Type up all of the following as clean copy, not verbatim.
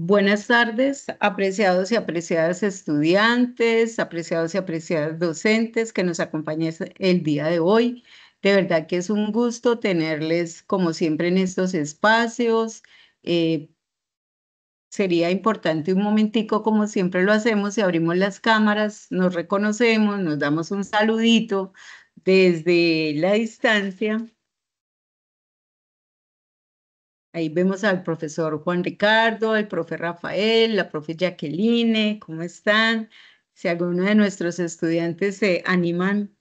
Buenas tardes, apreciados y apreciadas estudiantes, apreciados y apreciadas docentes que nos acompañan el día de hoy. De verdad que es un gusto tenerles como siempre en estos espacios. Eh, Sería importante un momentico, como siempre lo hacemos, si abrimos las cámaras, nos reconocemos, nos damos un saludito desde la distancia. Ahí vemos al profesor Juan Ricardo, al profe Rafael, la profe Jacqueline, ¿cómo están? Si alguno de nuestros estudiantes se animan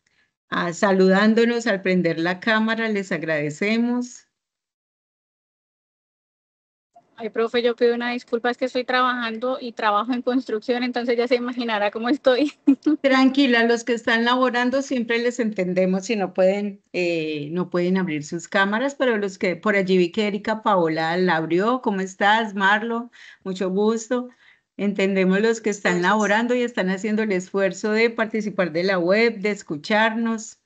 a saludándonos al prender la cámara, les agradecemos. Ay, profe, yo pido una disculpa, es que estoy trabajando y trabajo en construcción, entonces ya se imaginará cómo estoy. Tranquila, los que están laborando siempre les entendemos si no pueden abrir sus cámaras, pero los que por allí vi que Erika Paola la abrió. ¿Cómo estás, Marlo? Mucho gusto. Entendemos los que están laborando y están haciendo el esfuerzo de participar de la web, de escucharnos.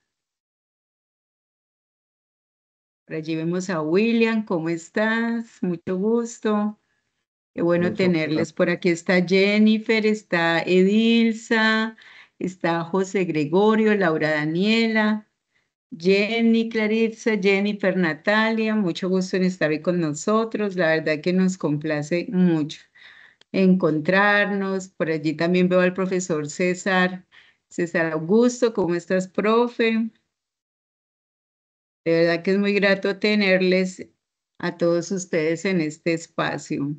Por allí vemos a William, ¿cómo estás? Mucho gusto. Qué bueno Mucho. tenerles. Por aquí está Jennifer, está Edilza, está José Gregorio, Laura Daniela, Jenny Claritza, Jennifer Natalia. Mucho gusto en estar hoy con nosotros. La verdad que nos complace mucho encontrarnos. Por allí también veo al profesor César Augusto. ¿Cómo estás, profe? De verdad que es muy grato tenerles a todos ustedes en este espacio.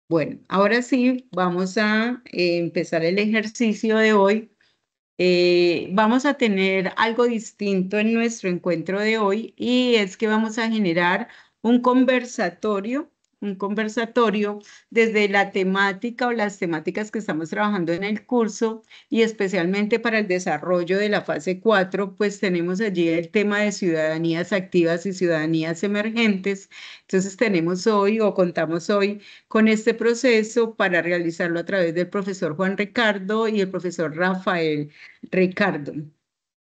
Bueno, ahora sí, vamos a empezar el ejercicio de hoy. Vamos a tener algo distinto en nuestro encuentro de hoy y es que vamos a generar un conversatorio desde la temática o las temáticas que estamos trabajando en el curso y especialmente para el desarrollo de la fase 4, pues tenemos allí el tema de ciudadanías activas y ciudadanías emergentes. Entonces tenemos hoy o contamos hoy con este proceso para realizarlo a través del profesor Juan Ricardo y el profesor Rafael Ricardo.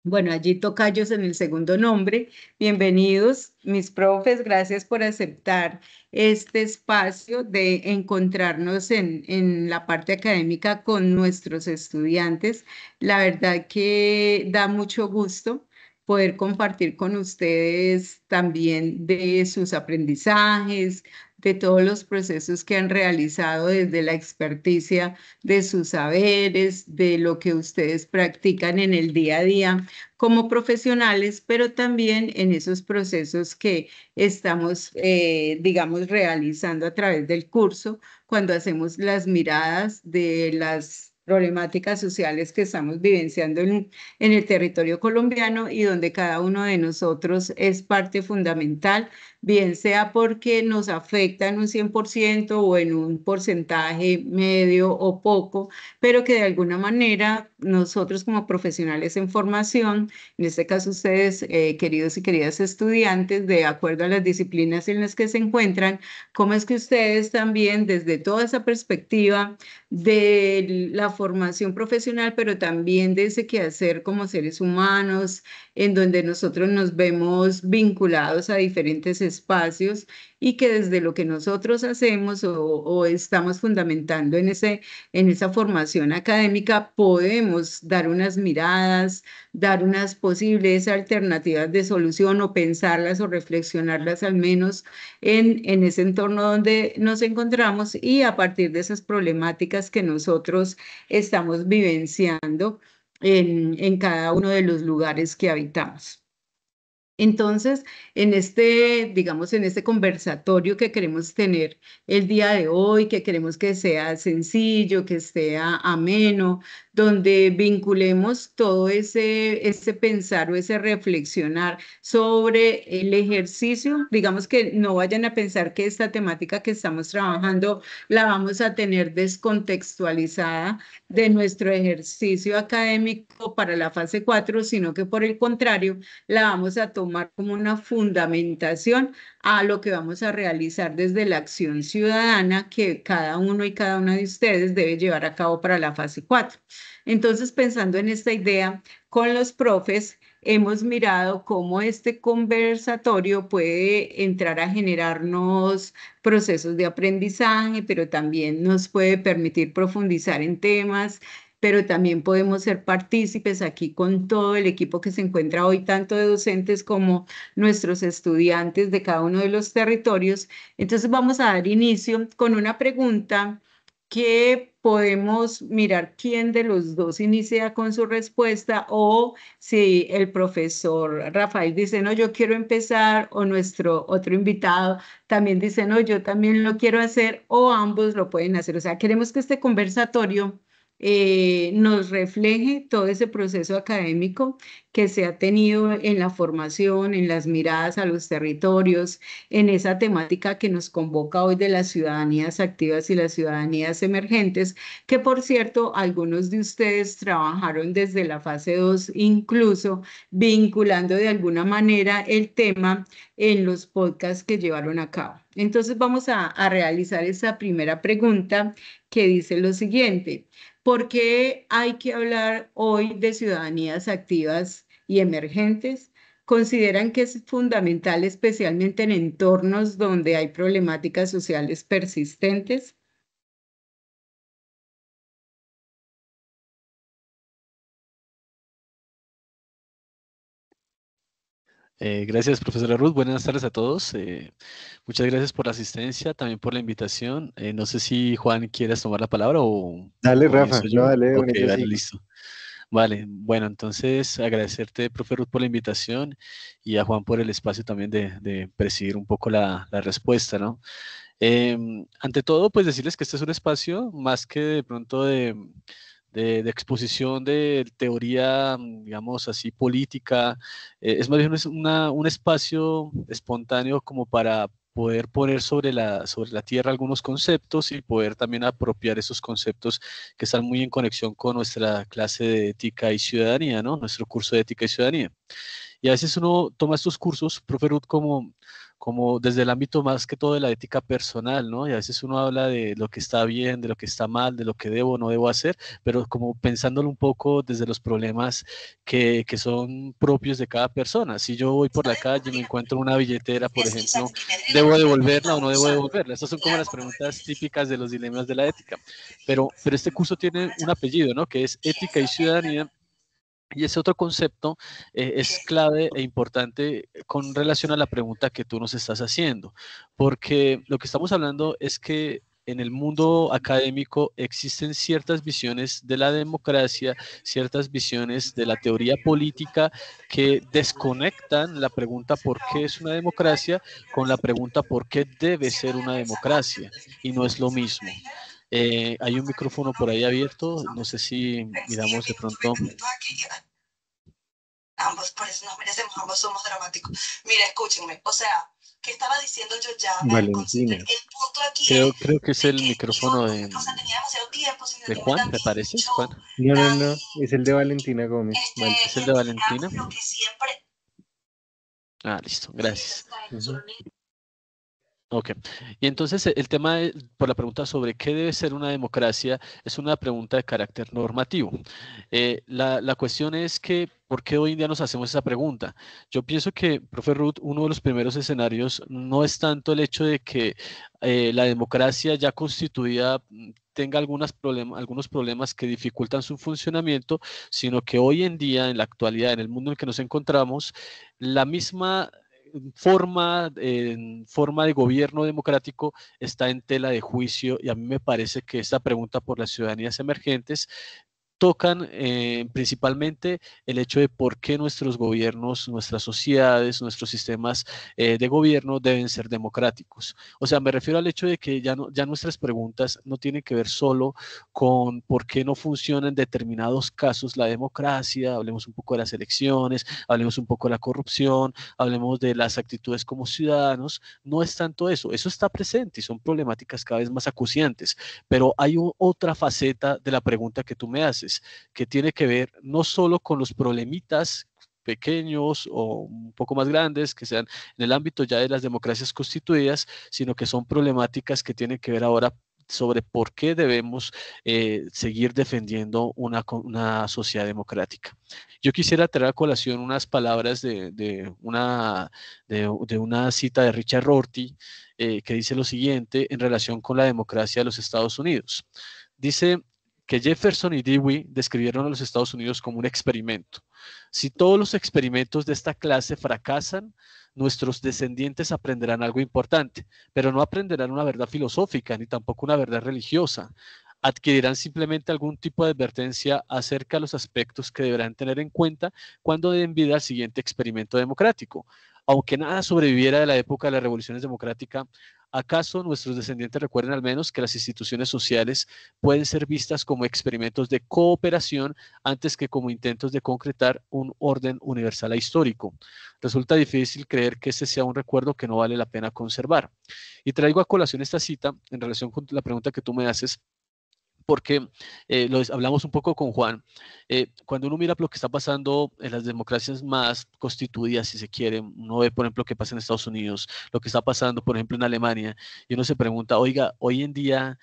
Bueno, allí tocayos en el segundo nombre. Bienvenidos, mis profes. Gracias por aceptar este espacio de encontrarnos en la parte académica con nuestros estudiantes. La verdad que da mucho gusto poder compartir con ustedes también de sus aprendizajes, de todos los procesos que han realizado desde la experticia de sus saberes, de lo que ustedes practican en el día a día como profesionales, pero también en esos procesos que estamos, digamos, realizando a través del curso, cuando hacemos las miradas de las problemáticas sociales que estamos vivenciando en el territorio colombiano y donde cada uno de nosotros es parte fundamental, bien sea porque nos afecta en un 100% o en un porcentaje medio o poco, pero que de alguna manera nosotros como profesionales en formación, en este caso ustedes, queridos y queridas estudiantes, de acuerdo a las disciplinas en las que se encuentran, cómo es que ustedes también desde toda esa perspectiva de la formación profesional, pero también de ese quehacer como seres humanos, en donde nosotros nos vemos vinculados a diferentes espacios y que desde lo que nosotros hacemos o estamos fundamentando en esa formación académica, podemos dar unas miradas, dar unas posibles alternativas de solución o pensarlas o reflexionarlas al menos en ese entorno donde nos encontramos y a partir de esas problemáticas que nosotros estamos vivenciando en cada uno de los lugares que habitamos. Entonces, digamos, en este conversatorio que queremos tener el día de hoy, que queremos que sea sencillo, que sea ameno, donde vinculemos todo ese pensar o ese reflexionar sobre el ejercicio, digamos que no vayan a pensar que esta temática que estamos trabajando la vamos a tener descontextualizada de nuestro ejercicio académico para la fase 4, sino que por el contrario, la vamos a tomar como una fundamentación a lo que vamos a realizar desde la acción ciudadana que cada uno y cada una de ustedes debe llevar a cabo para la fase 4. Entonces, pensando en esta idea con los profes, hemos mirado cómo este conversatorio puede entrar a generarnos procesos de aprendizaje, pero también nos puede permitir profundizar en temas, pero también podemos ser partícipes aquí con todo el equipo que se encuentra hoy, tanto de docentes como nuestros estudiantes de cada uno de los territorios. Entonces vamos a dar inicio con una pregunta que podemos mirar quién de los dos inicia con su respuesta, o si el profesor Rafael dice, no, yo quiero empezar, o nuestro otro invitado también dice, no, yo también lo quiero hacer, o ambos lo pueden hacer. O sea, queremos que este conversatorio nos refleje todo ese proceso académico que se ha tenido en la formación, en las miradas a los territorios, en esa temática que nos convoca hoy de las ciudadanías activas y las ciudadanías emergentes, que por cierto, algunos de ustedes trabajaron desde la fase 2, incluso vinculando de alguna manera el tema en los podcasts que llevaron a cabo. Entonces vamos a realizar esa primera pregunta que dice lo siguiente: ¿por qué hay que hablar hoy de ciudadanías activas y emergentes? ¿Consideran que es fundamental, especialmente en entornos donde hay problemáticas sociales persistentes? Gracias, profesora Ruth. Buenas tardes a todos. Muchas gracias por la asistencia, también por la invitación. No sé si Juan quieres tomar la palabra o Dale, Rafa, comienzo no, yo. dale de Ok, una, yo dale, sigo. listo. Vale, bueno, entonces agradecerte, profe Ruth, por la invitación y a Juan por el espacio también de presidir un poco la respuesta, ¿no? Ante todo, pues decirles que este es un espacio más que de pronto de exposición de teoría, digamos así, política. Es más bien un espacio espontáneo como para poder poner sobre la tierra algunos conceptos y poder también apropiar esos conceptos que están muy en conexión con nuestra clase de ética y ciudadanía, ¿no? Nuestro curso de ética y ciudadanía. Y a veces uno toma estos cursos, profe Ruth, como desde el ámbito más que todo de la ética personal, ¿no? Y a veces uno habla de lo que está bien, de lo que está mal, de lo que debo o no debo hacer, pero como pensándolo un poco desde los problemas que son propios de cada persona. Si yo voy por la calle y me encuentro una billetera, por ejemplo, ¿debo devolverla o no debo devolverla? Estas son como las preguntas típicas de los dilemas de la ética. Pero este curso tiene un apellido, ¿no? Que es Ética y Ciudadanía. Y ese otro concepto es clave e importante con relación a la pregunta que tú nos estás haciendo, porque lo que estamos hablando es que en el mundo académico existen ciertas visiones de la democracia, ciertas visiones de la teoría política que desconectan la pregunta por qué es una democracia con la pregunta por qué debe ser una democracia, y no es lo mismo. Hay un micrófono por ahí abierto, no sé si miramos de pronto. Ambos, por eso nos merecemos, ambos somos dramáticos. Mira, escúchenme, o sea, ¿qué estaba diciendo yo ya? Me concentré. Valentina. El punto aquí Creo que es es de el que micrófono yo, o sea, tenía demasiado tiempo sin de sentirme Juan, tan me bien, parece, yo, Juan. No, no, tan, no, es el de Valentina Gómez. ¿Es el de entusiasmo, Valentina? lo que siempre... Ah, listo, gracias. Ujú. Ok, y entonces el tema por la pregunta sobre qué debe ser una democracia es una pregunta de carácter normativo. La cuestión es que, ¿por qué hoy en día nos hacemos esa pregunta? Yo pienso que, profe Ruth, uno de los primeros escenarios no es tanto el hecho de que la democracia ya constituida tenga algunos problemas que dificultan su funcionamiento, sino que hoy en día, en la actualidad, en el mundo en el que nos encontramos, la misma forma de gobierno democrático está en tela de juicio, y a mí me parece que esta pregunta por las ciudadanías emergentes tocan principalmente el hecho de por qué nuestros gobiernos, nuestras sociedades, nuestros sistemas de gobierno deben ser democráticos. O sea, me refiero al hecho de que ya nuestras preguntas no tienen que ver solo con por qué no funciona en determinados casos la democracia. Hablemos un poco de las elecciones, hablemos un poco de la corrupción, hablemos de las actitudes como ciudadanos. No es tanto eso, eso está presente y son problemáticas cada vez más acuciantes, pero hay otra faceta de la pregunta que tú me haces, que tiene que ver no solo con los problemitas pequeños o un poco más grandes que sean en el ámbito ya de las democracias constituidas, sino que son problemáticas que tienen que ver ahora sobre por qué debemos seguir defendiendo una sociedad democrática. Yo quisiera traer a colación unas palabras de una cita de Richard Rorty, que dice lo siguiente en relación con la democracia de los Estados Unidos. Dice que Jefferson y Dewey describieron a los Estados Unidos como un experimento. Si todos los experimentos de esta clase fracasan, nuestros descendientes aprenderán algo importante, pero no aprenderán una verdad filosófica ni tampoco una verdad religiosa. Adquirirán simplemente algún tipo de advertencia acerca de los aspectos que deberán tener en cuenta cuando den vida al siguiente experimento democrático. Aunque nada sobreviviera de la época de las revoluciones democráticas, ¿acaso nuestros descendientes recuerden al menos que las instituciones sociales pueden ser vistas como experimentos de cooperación antes que como intentos de concretar un orden universal e histórico? Resulta difícil creer que ese sea un recuerdo que no vale la pena conservar. Y traigo a colación esta cita en relación con la pregunta que tú me haces, porque hablamos un poco con Juan. Cuando uno mira lo que está pasando en las democracias más constituidas, si se quiere, uno ve, por ejemplo, lo que pasa en Estados Unidos, lo que está pasando, por ejemplo, en Alemania, y uno se pregunta, oiga, hoy en día,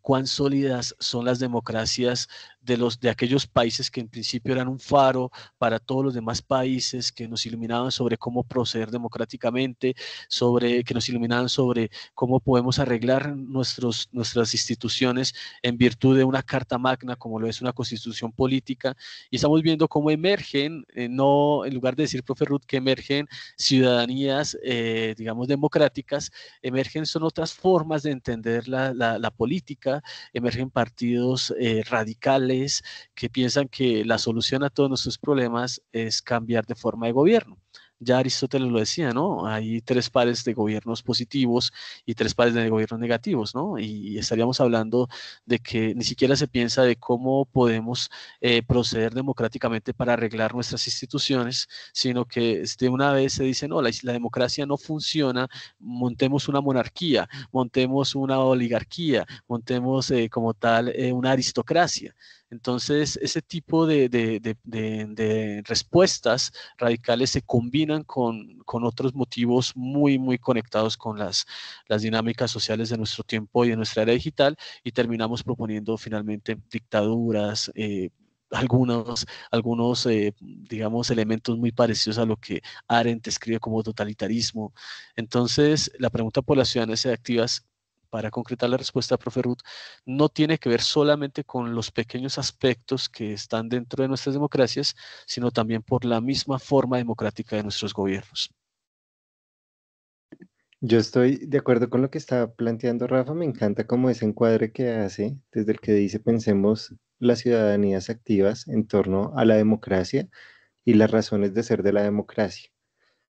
cuán sólidas son las democracias de aquellos países que en principio eran un faro para todos los demás países, que nos iluminaban sobre cómo proceder democráticamente, que nos iluminaban sobre cómo podemos arreglar nuestras instituciones en virtud de una carta magna, como lo es una constitución política, y estamos viendo cómo emergen, no, en lugar de decir, profe Ruth, que emergen ciudadanías, digamos, democráticas, emergen son otras formas de entender la política, emergen partidos radicales que piensan que la solución a todos nuestros problemas es cambiar de forma de gobierno. Ya Aristóteles lo decía, ¿no? Hay 3 pares de gobiernos positivos y 3 pares de gobiernos negativos, ¿no? Y estaríamos hablando de que ni siquiera se piensa de cómo podemos proceder democráticamente para arreglar nuestras instituciones, sino que de una vez se dice, no, la democracia no funciona, montemos una monarquía, montemos una oligarquía, montemos como tal una aristocracia. Entonces, ese tipo de respuestas radicales se combinan con otros motivos muy, muy conectados con las dinámicas sociales de nuestro tiempo y de nuestra era digital, y terminamos proponiendo finalmente dictaduras, algunos digamos, elementos muy parecidos a lo que Arendt escribe como totalitarismo. Entonces, la pregunta por las ciudadanías activas, para concretar la respuesta, profe Ruth, no tiene que ver solamente con los pequeños aspectos que están dentro de nuestras democracias, sino también por la misma forma democrática de nuestros gobiernos. Yo estoy de acuerdo con lo que está planteando Rafa, me encanta como ese encuadre que hace, desde el que dice pensemos las ciudadanías activas en torno a la democracia y las razones de ser de la democracia.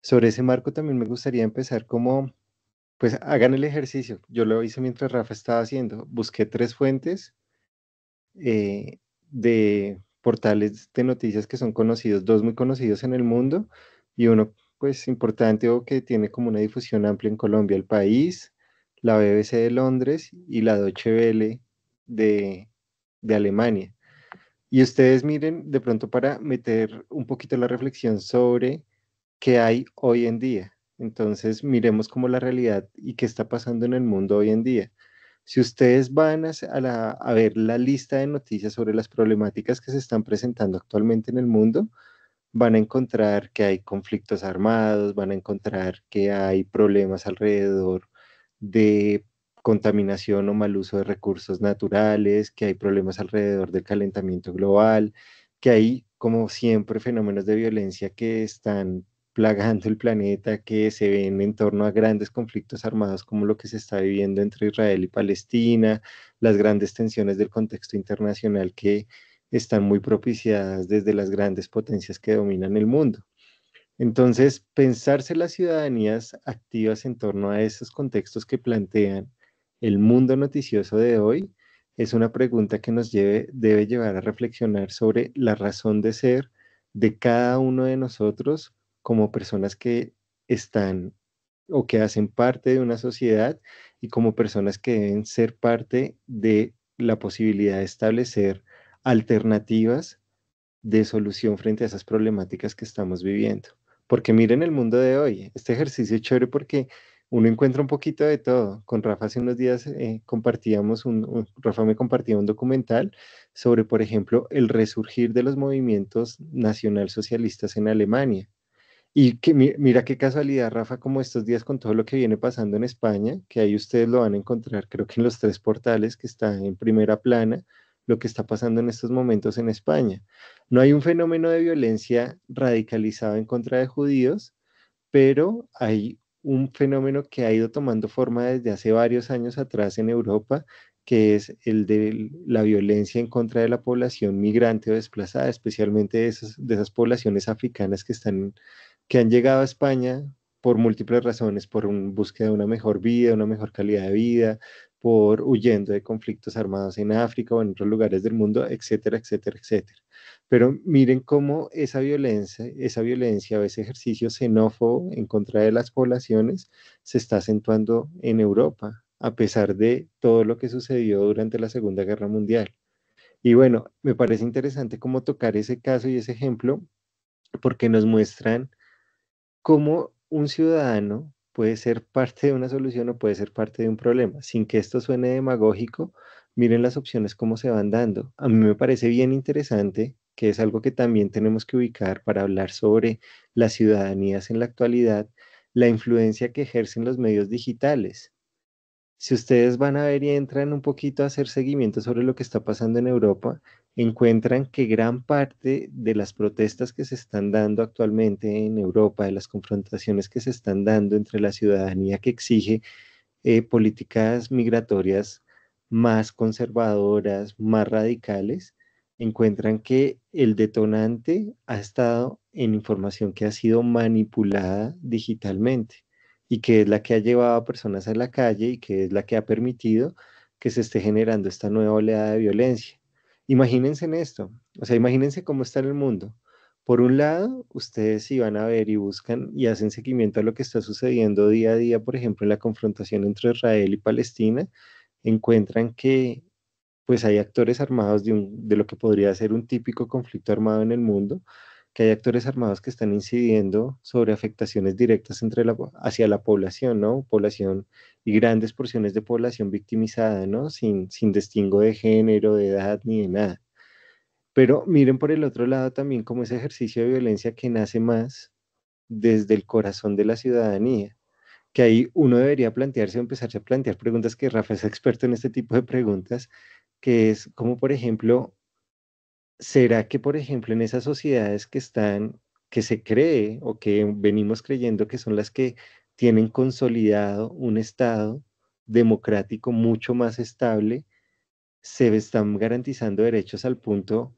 Sobre ese marco también me gustaría empezar como, pues hagan el ejercicio, yo lo hice mientras Rafa estaba haciendo, busqué 3 fuentes de portales de noticias que son conocidos, 2 muy conocidos en el mundo y uno pues importante o que tiene como una difusión amplia en Colombia, El País, la BBC de Londres y la Deutsche Welle de Alemania. Y ustedes miren de pronto para meter un poquito la reflexión sobre qué hay hoy en día. Entonces miremos como la realidad y qué está pasando en el mundo hoy en día. Si ustedes van a ver la lista de noticias sobre las problemáticas que se están presentando actualmente en el mundo, van a encontrar que hay conflictos armados, van a encontrar que hay problemas alrededor de contaminación o mal uso de recursos naturales, que hay problemas alrededor del calentamiento global, que hay, como siempre, fenómenos de violencia que están plagando el planeta, que se ven en torno a grandes conflictos armados como lo que se está viviendo entre Israel y Palestina, las grandes tensiones del contexto internacional que están muy propiciadas desde las grandes potencias que dominan el mundo. Entonces, pensarse las ciudadanías activas en torno a esos contextos que plantean el mundo noticioso de hoy es una pregunta que nos debe llevar a reflexionar sobre la razón de ser de cada uno de nosotros como personas que están o que hacen parte de una sociedad y como personas que deben ser parte de la posibilidad de establecer alternativas de solución frente a esas problemáticas que estamos viviendo. Porque miren el mundo de hoy, este ejercicio es chévere porque uno encuentra un poquito de todo. Con Rafa hace unos días Rafa me compartía un documental sobre, por ejemplo, el resurgir de los movimientos nacionalsocialistas en Alemania. Y que mira qué casualidad, Rafa, como estos días con todo lo que viene pasando en España, que ahí ustedes lo van a encontrar, creo que en los 3 portales que están en primera plana, lo que está pasando en estos momentos en España. No hay un fenómeno de violencia radicalizado en contra de judíos, pero hay un fenómeno que ha ido tomando forma desde hace varios años atrás en Europa, que es el de la violencia en contra de la población migrante o desplazada, especialmente de esas poblaciones africanas que han llegado a España por múltiples razones, por búsqueda de una mejor vida, una mejor calidad de vida, por huyendo de conflictos armados en África o en otros lugares del mundo, etcétera, etcétera, etcétera. Pero miren cómo esa violencia o ese ejercicio xenófobo en contra de las poblaciones se está acentuando en Europa, a pesar de todo lo que sucedió durante la Segunda Guerra Mundial. Y bueno, me parece interesante cómo tocar ese caso y ese ejemplo, porque nos muestran cómo un ciudadano puede ser parte de una solución o puede ser parte de un problema. Sin que esto suene demagógico, miren las opciones cómo se van dando. A mí me parece bien interesante, que es algo que también tenemos que ubicar para hablar sobre las ciudadanías en la actualidad, la influencia que ejercen los medios digitales. Si ustedes van a ver y entran un poquito a hacer seguimiento sobre lo que está pasando en Europa, encuentran que gran parte de las protestas que se están dando actualmente en Europa, de las confrontaciones que se están dando entre la ciudadanía que exige políticas migratorias más conservadoras, más radicales, encuentran que el detonante ha estado en información que ha sido manipulada digitalmente y que es la que ha llevado a personas a la calle y que es la que ha permitido que se esté generando esta nueva oleada de violencia. Imagínense en esto, o sea, imagínense cómo está en el mundo. Por un lado, ustedes si van a ver y buscan y hacen seguimiento a lo que está sucediendo día a día, por ejemplo, en la confrontación entre Israel y Palestina, encuentran que pues hay actores armados de lo que podría ser un típico conflicto armado en el mundo, que hay actores armados que están incidiendo sobre afectaciones directas hacia la población, ¿no? Población y grandes porciones de población victimizada, ¿no? Sin distingo de género, de edad ni de nada. Pero miren por el otro lado también como ese ejercicio de violencia que nace más desde el corazón de la ciudadanía, que ahí uno debería plantearse o empezarse a plantear preguntas que Rafa es experto en este tipo de preguntas, que es como por ejemplo, ¿será que por ejemplo en esas sociedades que se cree o que venimos creyendo que son las que tienen consolidado un Estado democrático mucho más estable, se están garantizando derechos al punto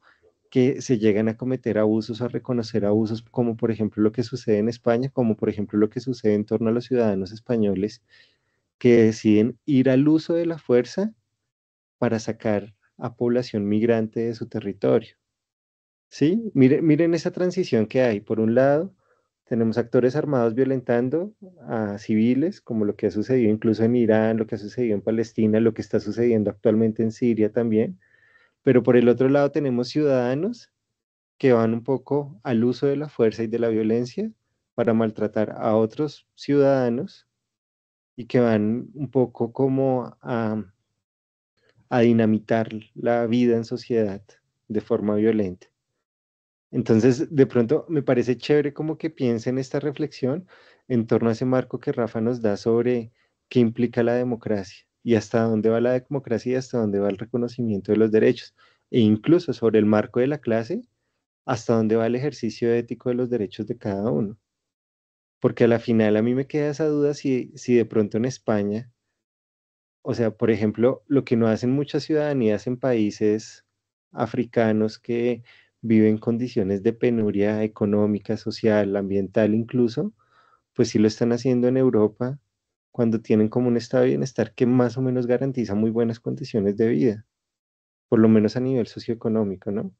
que se llegan a cometer abusos o a reconocer abusos, como por ejemplo lo que sucede en España, como por ejemplo lo que sucede en torno a los ciudadanos españoles que deciden ir al uso de la fuerza para sacar a población migrante de su territorio? ¿Sí? Miren esa transición que hay. Por un lado, tenemos actores armados violentando a civiles, como lo que ha sucedido incluso en Irán, lo que ha sucedido en Palestina, lo que está sucediendo actualmente en Siria también. Pero por el otro lado tenemos ciudadanos que van un poco al uso de la fuerza y de la violencia para maltratar a otros ciudadanos y que van un poco como a dinamitar la vida en sociedad de forma violenta. Entonces, de pronto me parece chévere como que piensen esta reflexión en torno a ese marco que Rafa nos da sobre qué implica la democracia y hasta dónde va la democracia y hasta dónde va el reconocimiento de los derechos, e incluso sobre el marco de la clase, hasta dónde va el ejercicio ético de los derechos de cada uno. Porque a la final a mí me queda esa duda si de pronto en España, o sea, por ejemplo, lo que no hacen muchas ciudadanías en países africanos que viven condiciones de penuria económica, social, ambiental incluso, pues sí lo están haciendo en Europa cuando tienen como un estado de bienestar que más o menos garantiza muy buenas condiciones de vida, por lo menos a nivel socioeconómico, ¿no?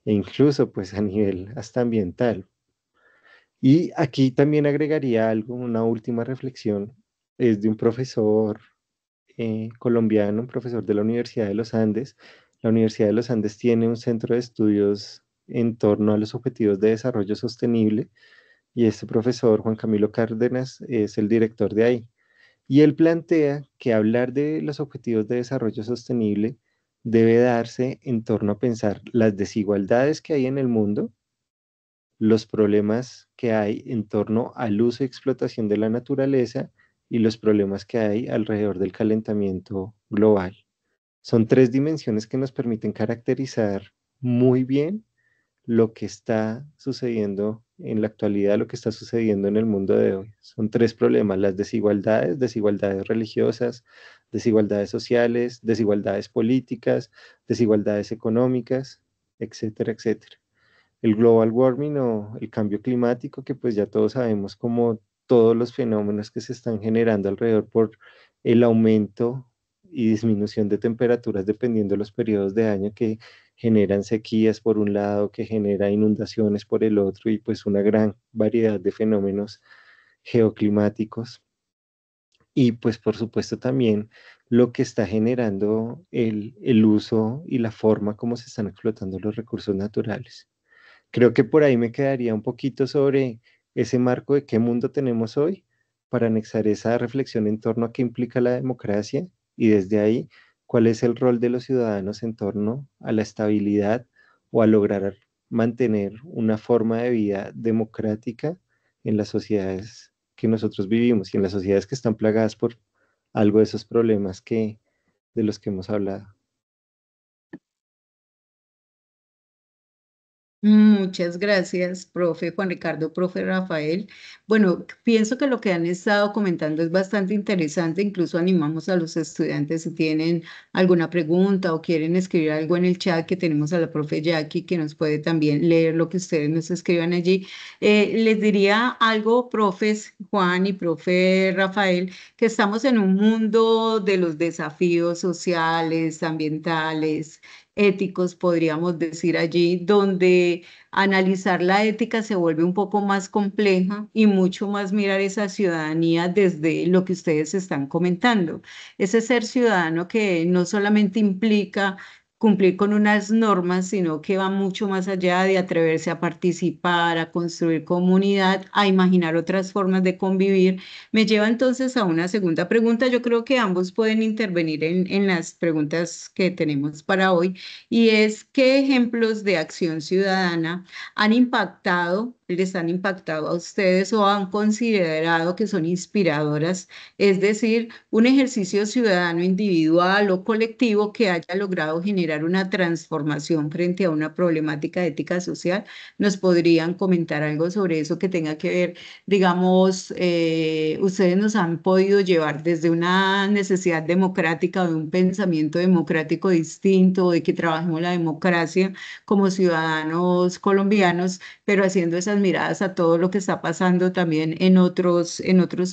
E incluso pues a nivel hasta ambiental. Y aquí también agregaría algo, una última reflexión, es de un profesor colombiano, un profesor de la Universidad de los Andes. La Universidad de los Andes tiene un centro de estudios en torno a los objetivos de desarrollo sostenible y este profesor, Juan Camilo Cárdenas, es el director de ahí. Y él plantea que hablar de los objetivos de desarrollo sostenible debe darse en torno a pensar las desigualdades que hay en el mundo, los problemas que hay en torno al uso y explotación de la naturaleza y los problemas que hay alrededor del calentamiento global. Son tres dimensiones que nos permiten caracterizar muy bien lo que está sucediendo en la actualidad, lo que está sucediendo en el mundo de hoy. Son tres problemas: las desigualdades, desigualdades religiosas, desigualdades sociales, desigualdades políticas, desigualdades económicas, etcétera, etcétera. El global warming o el cambio climático, que pues ya todos sabemos como todos los fenómenos que se están generando alrededor por el aumento y disminución de temperaturas dependiendo de los periodos de año, que generan sequías por un lado, que genera inundaciones por el otro, y pues una gran variedad de fenómenos geoclimáticos. Y pues por supuesto también lo que está generando el uso y la forma como se están explotando los recursos naturales. Creo que por ahí me quedaría un poquito sobre ese marco de qué mundo tenemos hoy, para anexar esa reflexión en torno a qué implica la democracia, y desde ahí cuál es el rol de los ciudadanos en torno a la estabilidad o a lograr mantener una forma de vida democrática en las sociedades que nosotros vivimos y en las sociedades que están plagadas por algo de esos problemas de los que hemos hablado. Muchas gracias, profe Juan Ricardo, profe Rafael. Bueno, pienso que lo que han estado comentando es bastante interesante. Incluso animamos a los estudiantes, si tienen alguna pregunta o quieren escribir algo en el chat, que tenemos a la profe Jackie, que nos puede también leer lo que ustedes nos escriban allí. Les diría algo, profes Juan y profe Rafael, que estamos en un mundo de los desafíos sociales, ambientales, éticos, podríamos decir allí, donde analizar la ética se vuelve un poco más compleja y mucho más mirar esa ciudadanía desde lo que ustedes están comentando. Ese ser ciudadano que no solamente implica cumplir con unas normas, sino que va mucho más allá de atreverse a participar, a construir comunidad, a imaginar otras formas de convivir. Me lleva entonces a una segunda pregunta. Yo creo que ambos pueden intervenir en las preguntas que tenemos para hoy, y es: ¿qué ejemplos de acción ciudadana les han impactado a ustedes o han considerado que son inspiradoras? Es decir, un ejercicio ciudadano individual o colectivo que haya logrado generar una transformación frente a una problemática ética social. ¿Nos podrían comentar algo sobre eso que tenga que ver, digamos, ustedes nos han podido llevar desde una necesidad democrática, de un pensamiento democrático distinto, de que trabajemos la democracia como ciudadanos colombianos, pero haciendo esas miradas a todo lo que está pasando también en otros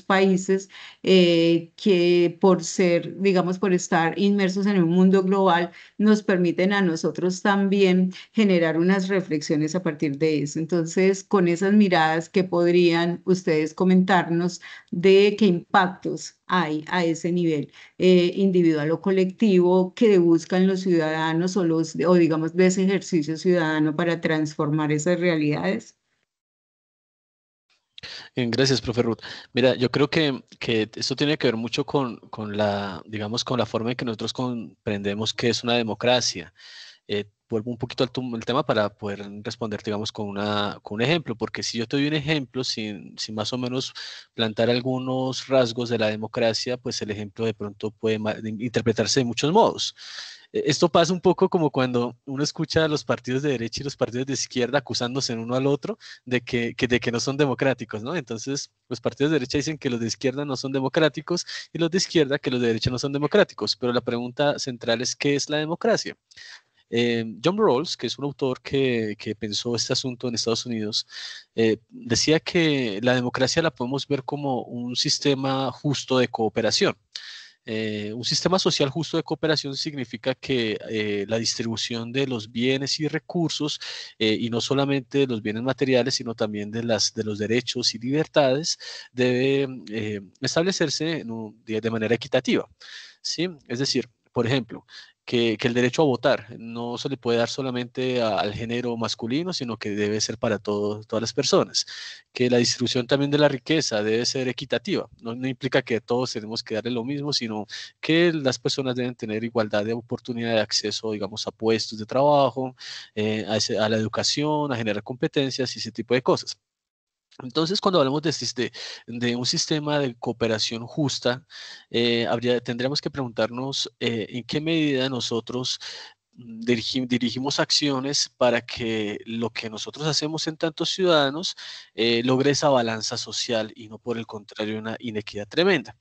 países, que por ser, digamos, por estar inmersos en un mundo global, nos permiten a nosotros también generar unas reflexiones a partir de eso? Entonces, con esas miradas, ¿qué podrían ustedes comentarnos de qué impactos hay a ese nivel individual o colectivo que buscan los ciudadanos, o digamos de ese ejercicio ciudadano para transformar esas realidades? Gracias, profe Ruth. Mira, yo creo que esto tiene que ver mucho con la, digamos, con la forma en que nosotros comprendemos qué es una democracia. Vuelvo un poquito al tema para poder responder, digamos, con un ejemplo, porque si yo te doy un ejemplo sin más o menos plantar algunos rasgos de la democracia, pues el ejemplo de pronto puede interpretarse de muchos modos. Esto pasa un poco como cuando uno escucha a los partidos de derecha y los partidos de izquierda acusándose en uno al otro de que no son democráticos, ¿no? Entonces, los partidos de derecha dicen que los de izquierda no son democráticos y los de izquierda que los de derecha no son democráticos, pero la pregunta central es: ¿qué es la democracia? John Rawls, que es un autor que pensó este asunto en Estados Unidos, decía que la democracia la podemos ver como un sistema justo de cooperación. Un sistema social justo de cooperación significa que la distribución de los bienes y recursos, y no solamente de los bienes materiales, sino también de los derechos y libertades, debe establecerse de manera equitativa, ¿sí? Es decir, por ejemplo, que el derecho a votar no se le puede dar solamente al género masculino, sino que debe ser para todas las personas, que la distribución también de la riqueza debe ser equitativa, no implica que todos tenemos que darle lo mismo, sino que las personas deben tener igualdad de oportunidad de acceso, digamos, a puestos de trabajo, a la educación, a generar competencias y ese tipo de cosas. Entonces, cuando hablamos de un sistema de cooperación justa, tendríamos que preguntarnos en qué medida nosotros dirigimos acciones para que lo que nosotros hacemos en tantos ciudadanos logre esa balanza social y no por el contrario una inequidad tremenda.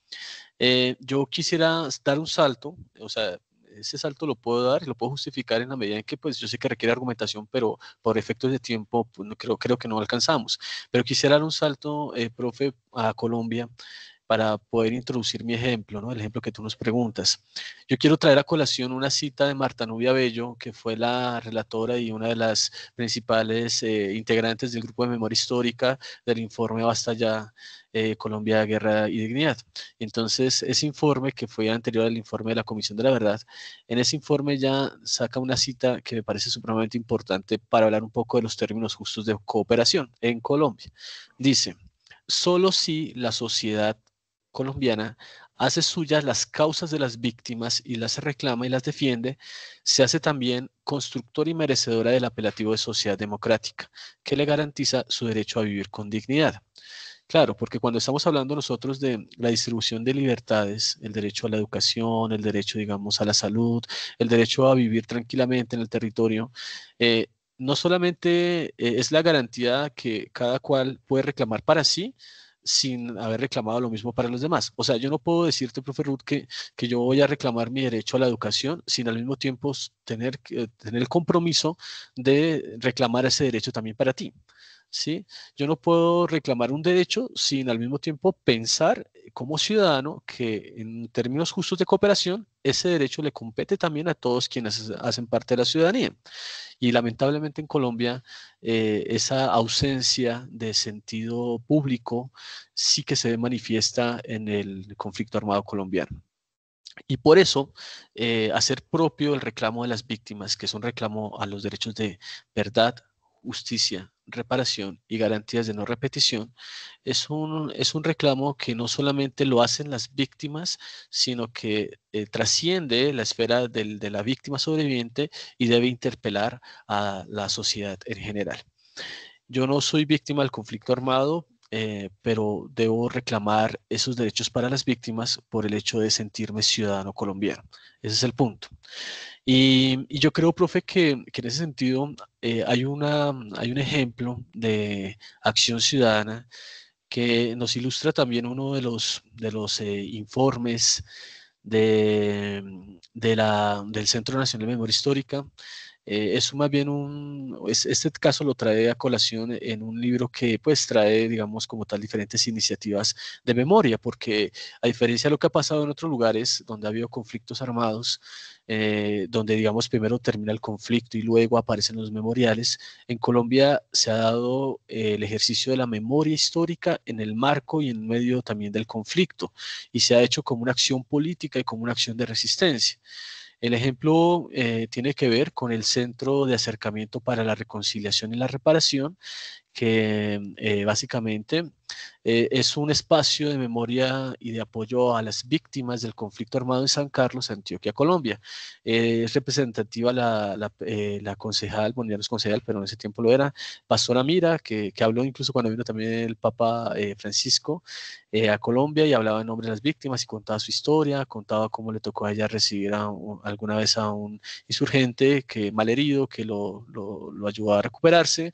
Yo quisiera dar un salto, o sea, ese salto lo puedo dar y lo puedo justificar en la medida en que pues yo sé que requiere argumentación, pero por efectos de tiempo pues, no, creo que no alcanzamos. Pero quisiera dar un salto, profe, a Colombia para poder introducir mi ejemplo, ¿no? El ejemplo que tú nos preguntas. Yo quiero traer a colación una cita de Marta Nubia Bello, que fue la relatora y una de las principales integrantes del Grupo de Memoria Histórica del informe Basta Ya, Colombia, Guerra y Dignidad. Entonces, ese informe, que fue anterior al informe de la Comisión de la Verdad, en ese informe ya saca una cita que me parece supremamente importante para hablar un poco de los términos justos de cooperación en Colombia. Dice, solo si la sociedad colombiana hace suyas las causas de las víctimas y las reclama y las defiende, se hace también constructora y merecedora del apelativo de sociedad democrática, que le garantiza su derecho a vivir con dignidad. Claro, porque cuando estamos hablando nosotros de la distribución de libertades, el derecho a la educación, el derecho, digamos, a la salud, el derecho a vivir tranquilamente en el territorio, no solamente es la garantía que cada cual puede reclamar para sí, sin haber reclamado lo mismo para los demás. O sea, yo no puedo decirte, profe Ruth, que yo voy a reclamar mi derecho a la educación sin al mismo tiempo tener el compromiso de reclamar ese derecho también para ti. ¿Sí? Yo no puedo reclamar un derecho sin al mismo tiempo pensar como ciudadano que en términos justos de cooperación, ese derecho le compete también a todos quienes hacen parte de la ciudadanía. Y lamentablemente en Colombia esa ausencia de sentido público sí que se manifiesta en el conflicto armado colombiano. Y por eso, hacer propio el reclamo de las víctimas, que es un reclamo a los derechos de verdad, justicia, reparación y garantías de no repetición, es un reclamo que no solamente lo hacen las víctimas, sino que trasciende la esfera de la víctima sobreviviente y debe interpelar a la sociedad en general. Yo no soy víctima del conflicto armado, pero debo reclamar esos derechos para las víctimas por el hecho de sentirme ciudadano colombiano. Ese es el punto. Y yo creo, profe, que en ese sentido hay un ejemplo de acción ciudadana que nos ilustra también uno de los informes del Centro Nacional de Memoria Histórica. Es más bien este caso lo trae a colación en un libro que pues trae, digamos, como tal, diferentes iniciativas de memoria, porque a diferencia de lo que ha pasado en otros lugares donde ha habido conflictos armados, donde, digamos, primero termina el conflicto y luego aparecen los memoriales, en Colombia se ha dado el ejercicio de la memoria histórica en el marco y en medio también del conflicto, y se ha hecho como una acción política y como una acción de resistencia. El ejemplo tiene que ver con el Centro de Acercamiento para la Reconciliación y la Reparación, que básicamente es un espacio de memoria y de apoyo a las víctimas del conflicto armado en San Carlos, Antioquia, Colombia. Es representativa la concejal, bueno, ya no es concejal, pero en ese tiempo lo era, Pastora Mira, que habló incluso cuando vino también el Papa Francisco a Colombia y hablaba en nombre de las víctimas y contaba su historia, contaba cómo le tocó a ella recibir alguna vez a un insurgente malherido que lo ayudó a recuperarse.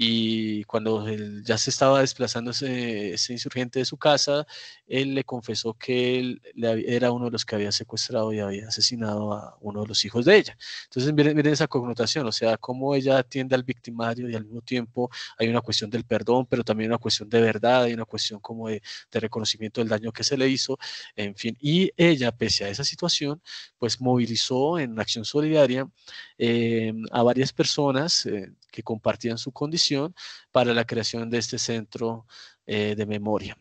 Y cuando él ya se estaba desplazando ese insurgente de su casa, él le confesó que él era uno de los que había secuestrado y había asesinado a uno de los hijos de ella. Entonces miren esa connotación, o sea, cómo ella atiende al victimario y al mismo tiempo hay una cuestión del perdón, pero también una cuestión de verdad, hay una cuestión como de reconocimiento del daño que se le hizo, en fin. Y ella, pese a esa situación, pues movilizó en acción solidaria a varias personas que compartían su condición para la creación de este centro de memoria.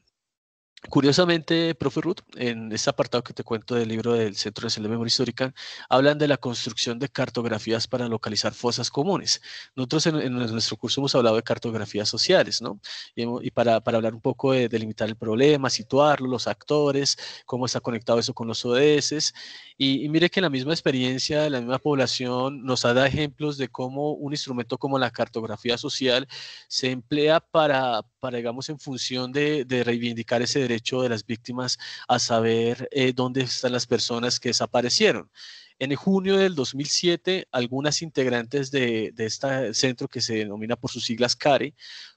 Curiosamente, profe Ruth, en este apartado que te cuento del libro del Centro Nacional de Memoria Histórica, hablan de la construcción de cartografías para localizar fosas comunes. Nosotros en nuestro curso hemos hablado de cartografías sociales, ¿no? Y para hablar un poco de delimitar el problema, situarlo, los actores, cómo está conectado eso con los ODS. Y mire que la misma experiencia, la misma población nos da ejemplos de cómo un instrumento como la cartografía social se emplea digamos, en función de reivindicar ese derecho de las víctimas a saber dónde están las personas que desaparecieron. En junio del 2007, algunas integrantes de este centro que se denomina por sus siglas CARE,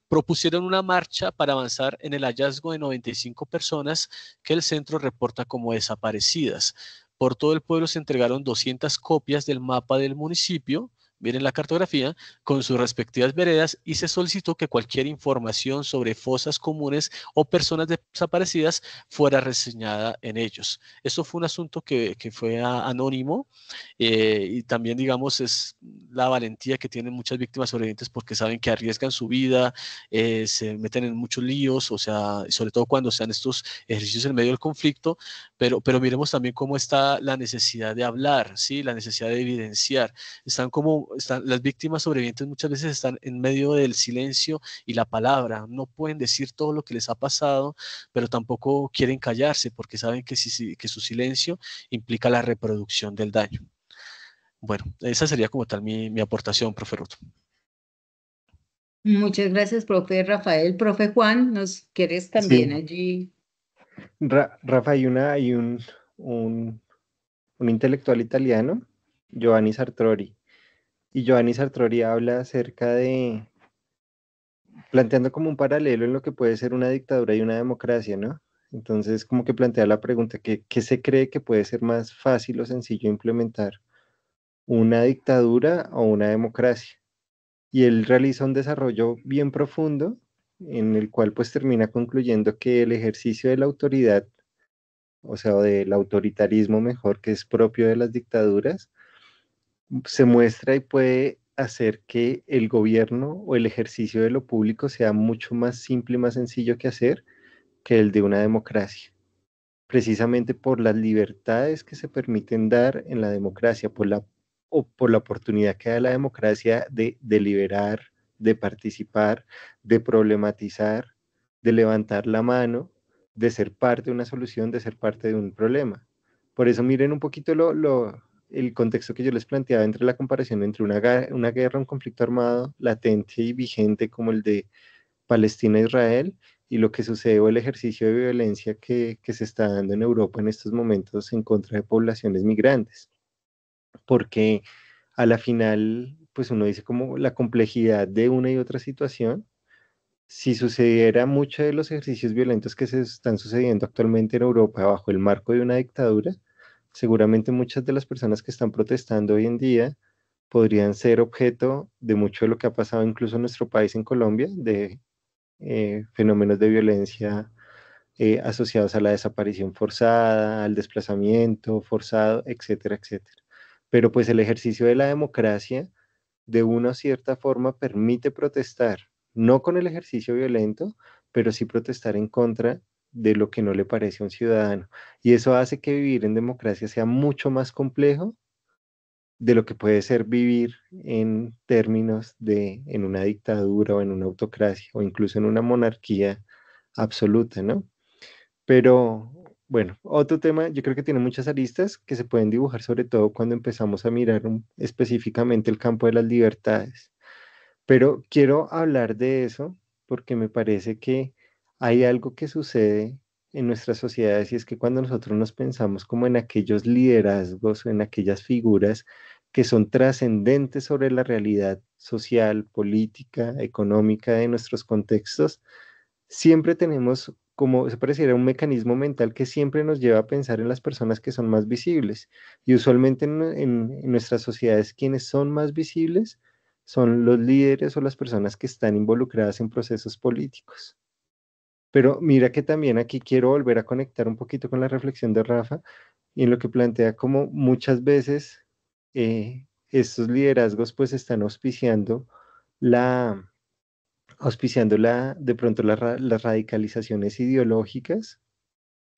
propusieron una marcha para avanzar en el hallazgo de 95 personas que el centro reporta como desaparecidas. Por todo el pueblo se entregaron 200 copias del mapa del municipio, miren la cartografía, con sus respectivas veredas y se solicitó que cualquier información sobre fosas comunes o personas desaparecidas fuera reseñada en ellos. Esto fue un asunto que fue anónimo y también, digamos, es la valentía que tienen muchas víctimas sobrevivientes porque saben que arriesgan su vida, se meten en muchos líos, o sea, sobre todo cuando sean estos ejercicios en medio del conflicto, pero miremos también cómo está la necesidad de hablar, ¿sí? La necesidad de evidenciar. Las víctimas sobrevivientes muchas veces están en medio del silencio y la palabra, no pueden decir todo lo que les ha pasado, pero tampoco quieren callarse porque saben que su silencio implica la reproducción del daño. Bueno, esa sería como tal mi aportación, profe Ruth. Muchas gracias, profe Rafael. Profe Juan, ¿nos quieres también allí? Rafa, hay un intelectual italiano, Giovanni Sartori, y Giovanni Sartori habla acerca de, planteando como un paralelo en lo que puede ser una dictadura y una democracia, ¿no? Entonces, como que plantea la pregunta, ¿qué se cree que puede ser más fácil o sencillo implementar? ¿Una dictadura o una democracia? Y él realiza un desarrollo bien profundo en el cual pues termina concluyendo que el ejercicio de la autoridad, o sea, del autoritarismo mejor que es propio de las dictaduras, se muestra y puede hacer que el gobierno o el ejercicio de lo público sea mucho más simple y más sencillo que hacer que el de una democracia, precisamente por las libertades que se permiten dar en la democracia, por la oportunidad que da la democracia de deliberar, de participar, de problematizar, de levantar la mano, de ser parte de una solución, de ser parte de un problema. Por eso miren un poquito el contexto que yo les planteaba entre la comparación entre una guerra, un conflicto armado latente y vigente como el de Palestina-Israel y lo que sucede o el ejercicio de violencia que se está dando en Europa en estos momentos en contra de poblaciones migrantes. Porque a la final, pues uno dice como la complejidad de una y otra situación. Si sucediera mucho de los ejercicios violentos que se están sucediendo actualmente en Europa bajo el marco de una dictadura, seguramente muchas de las personas que están protestando hoy en día podrían ser objeto de mucho de lo que ha pasado incluso en nuestro país, en Colombia, de fenómenos de violencia asociados a la desaparición forzada, al desplazamiento forzado, etcétera, etcétera. Pero pues el ejercicio de la democracia de una cierta forma permite protestar, no con el ejercicio violento, pero sí protestar en contra de lo que no le parece a un ciudadano. Y eso hace que vivir en democracia sea mucho más complejo de lo que puede ser vivir en términos de en una dictadura o en una autocracia o incluso en una monarquía absoluta, ¿no? Pero bueno, otro tema, yo creo que tiene muchas aristas que se pueden dibujar, sobre todo cuando empezamos a mirar específicamente el campo de las libertades. Pero quiero hablar de eso porque me parece que hay algo que sucede en nuestras sociedades y es que cuando nosotros nos pensamos como en aquellos liderazgos o en aquellas figuras que son trascendentes sobre la realidad social, política, económica de nuestros contextos, siempre tenemos como se pareciera un mecanismo mental que siempre nos lleva a pensar en las personas que son más visibles. Y usualmente en nuestras sociedades, quienes son más visibles son los líderes o las personas que están involucradas en procesos políticos. Pero mira que también aquí quiero volver a conectar un poquito con la reflexión de Rafa y en lo que plantea como muchas veces estos liderazgos pues están la, de pronto las radicalizaciones ideológicas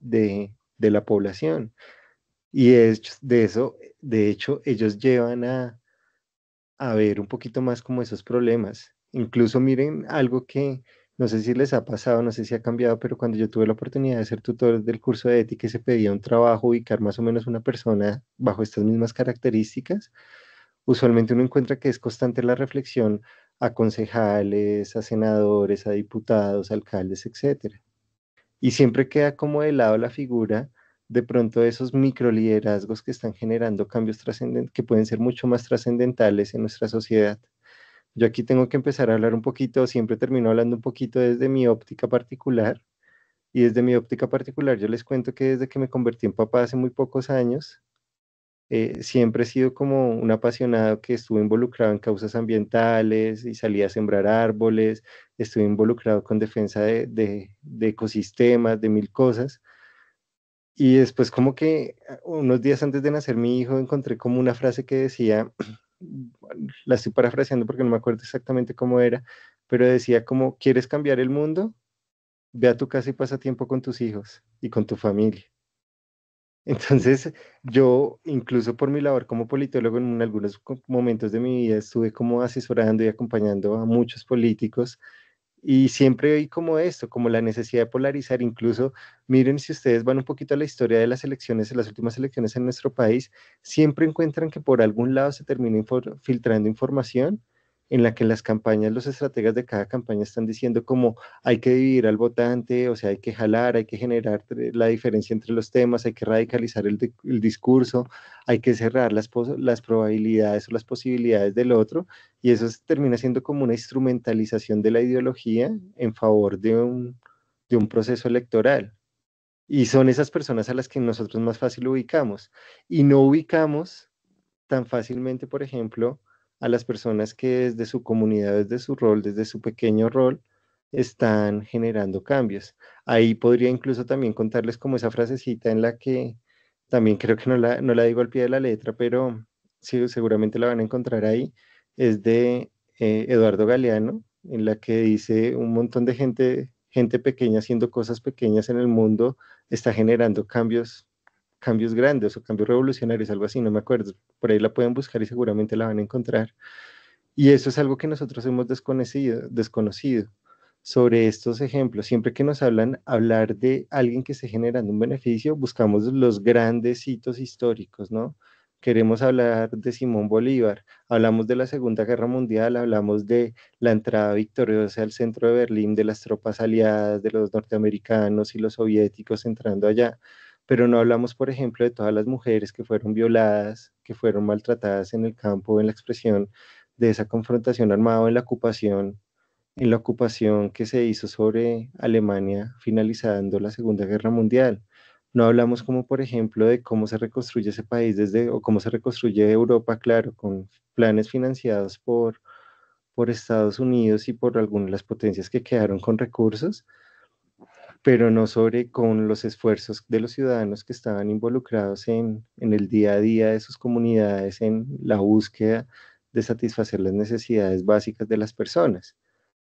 de la población. Y de hecho, ellos llevan a ver un poquito más como esos problemas. Incluso miren algo que no sé si les ha pasado, no sé si ha cambiado, pero cuando yo tuve la oportunidad de ser tutor del curso de ética y se pedía un trabajo, ubicar más o menos una persona bajo estas mismas características, usualmente uno encuentra que es constante la reflexión a concejales, a senadores, a diputados, alcaldes, etcétera. Y siempre queda como de lado la figura de pronto de esos microliderazgos que están generando cambios trascendentales, que pueden ser mucho más trascendentales en nuestra sociedad. Yo aquí tengo que empezar a hablar un poquito, siempre termino hablando un poquito desde mi óptica particular. Y desde mi óptica particular, yo les cuento que desde que me convertí en papá hace muy pocos años, siempre he sido como un apasionado que estuve involucrado en causas ambientales y salí a sembrar árboles, estuve involucrado con defensa de ecosistemas, de mil cosas. Y después como que unos días antes de nacer mi hijo encontré como una frase que decía, la estoy parafraseando porque no me acuerdo exactamente cómo era, pero decía como, ¿quieres cambiar el mundo? Ve a tu casa y pasa tiempo con tus hijos y con tu familia. Entonces, yo, incluso por mi labor como politólogo, en algunos momentos de mi vida estuve como asesorando y acompañando a muchos políticos y siempre vi como esto, como la necesidad de polarizar. Incluso, miren, si ustedes van un poquito a la historia de las elecciones, de las últimas elecciones en nuestro país, siempre encuentran que por algún lado se termina filtrando información en la que las campañas, los estrategas de cada campaña están diciendo como hay que dividir al votante, o sea, hay que jalar, hay que generar la diferencia entre los temas, hay que radicalizar el discurso, hay que cerrar las probabilidades o las posibilidades del otro, y eso termina siendo como una instrumentalización de la ideología en favor de un proceso electoral. Y son esas personas a las que nosotros más fácil ubicamos. Y no ubicamos tan fácilmente, por ejemplo, a las personas que desde su comunidad, desde su rol, desde su pequeño rol, están generando cambios. Ahí podría incluso también contarles como esa frasecita en la que también creo que no la digo al pie de la letra, pero sí, seguramente la van a encontrar ahí. Es de Eduardo Galeano, en la que dice un montón de gente pequeña haciendo cosas pequeñas en el mundo, está generando cambios grandes o cambios revolucionarios, algo así, no me acuerdo. Por ahí la pueden buscar y seguramente la van a encontrar. Y eso es algo que nosotros hemos desconocido sobre estos ejemplos. Siempre que nos hablar de alguien que esté generando un beneficio, buscamos los grandes hitos históricos, ¿no? Queremos hablar de Simón Bolívar, hablamos de la Segunda Guerra Mundial, hablamos de la entrada victoriosa al centro de Berlín de las tropas aliadas, de los norteamericanos y los soviéticos entrando allá, pero no hablamos, por ejemplo, de todas las mujeres que fueron violadas, que fueron maltratadas en el campo, en la expresión de esa confrontación armada en la ocupación que se hizo sobre Alemania finalizando la Segunda Guerra Mundial. No hablamos como, por ejemplo, de cómo se reconstruye ese país o cómo se reconstruye Europa, claro, con planes financiados por Estados Unidos y por algunas de las potencias que quedaron con recursos, pero no sobre con los esfuerzos de los ciudadanos que estaban involucrados en el día a día de sus comunidades, en la búsqueda de satisfacer las necesidades básicas de las personas.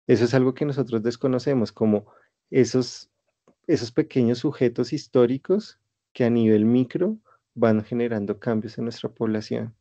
Eso es algo que nosotros desconocemos, como esos, esos pequeños sujetos históricos que a nivel micro van generando cambios en nuestra población.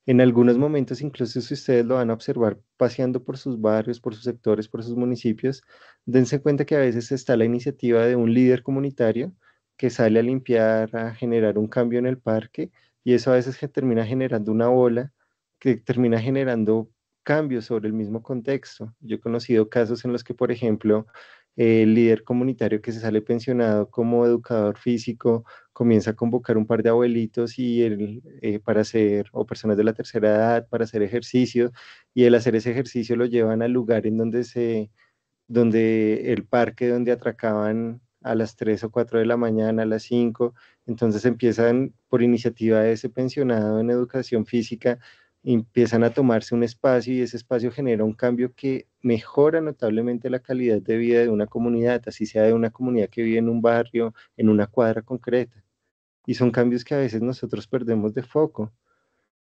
En algunos momentos, incluso si ustedes lo van a observar paseando por sus barrios, por sus sectores, por sus municipios, dense cuenta que a veces está la iniciativa de un líder comunitario que sale a limpiar, a generar un cambio en el parque, y eso a veces termina generando una ola que termina generando cambios sobre el mismo contexto. Yo he conocido casos en los que, por ejemplo, el líder comunitario que se sale pensionado como educador físico comienza a convocar un par de abuelitos para hacer, o personas de la tercera edad, para hacer ejercicio, y el hacer ese ejercicio lo llevan al lugar en donde el parque donde atracaban a las 3 o 4 de la mañana, a las 5, entonces empiezan por iniciativa de ese pensionado en educación física, empiezan a tomarse un espacio y ese espacio genera un cambio que mejora notablemente la calidad de vida de una comunidad, así sea de una comunidad que vive en un barrio, en una cuadra concreta. Y son cambios que a veces nosotros perdemos de foco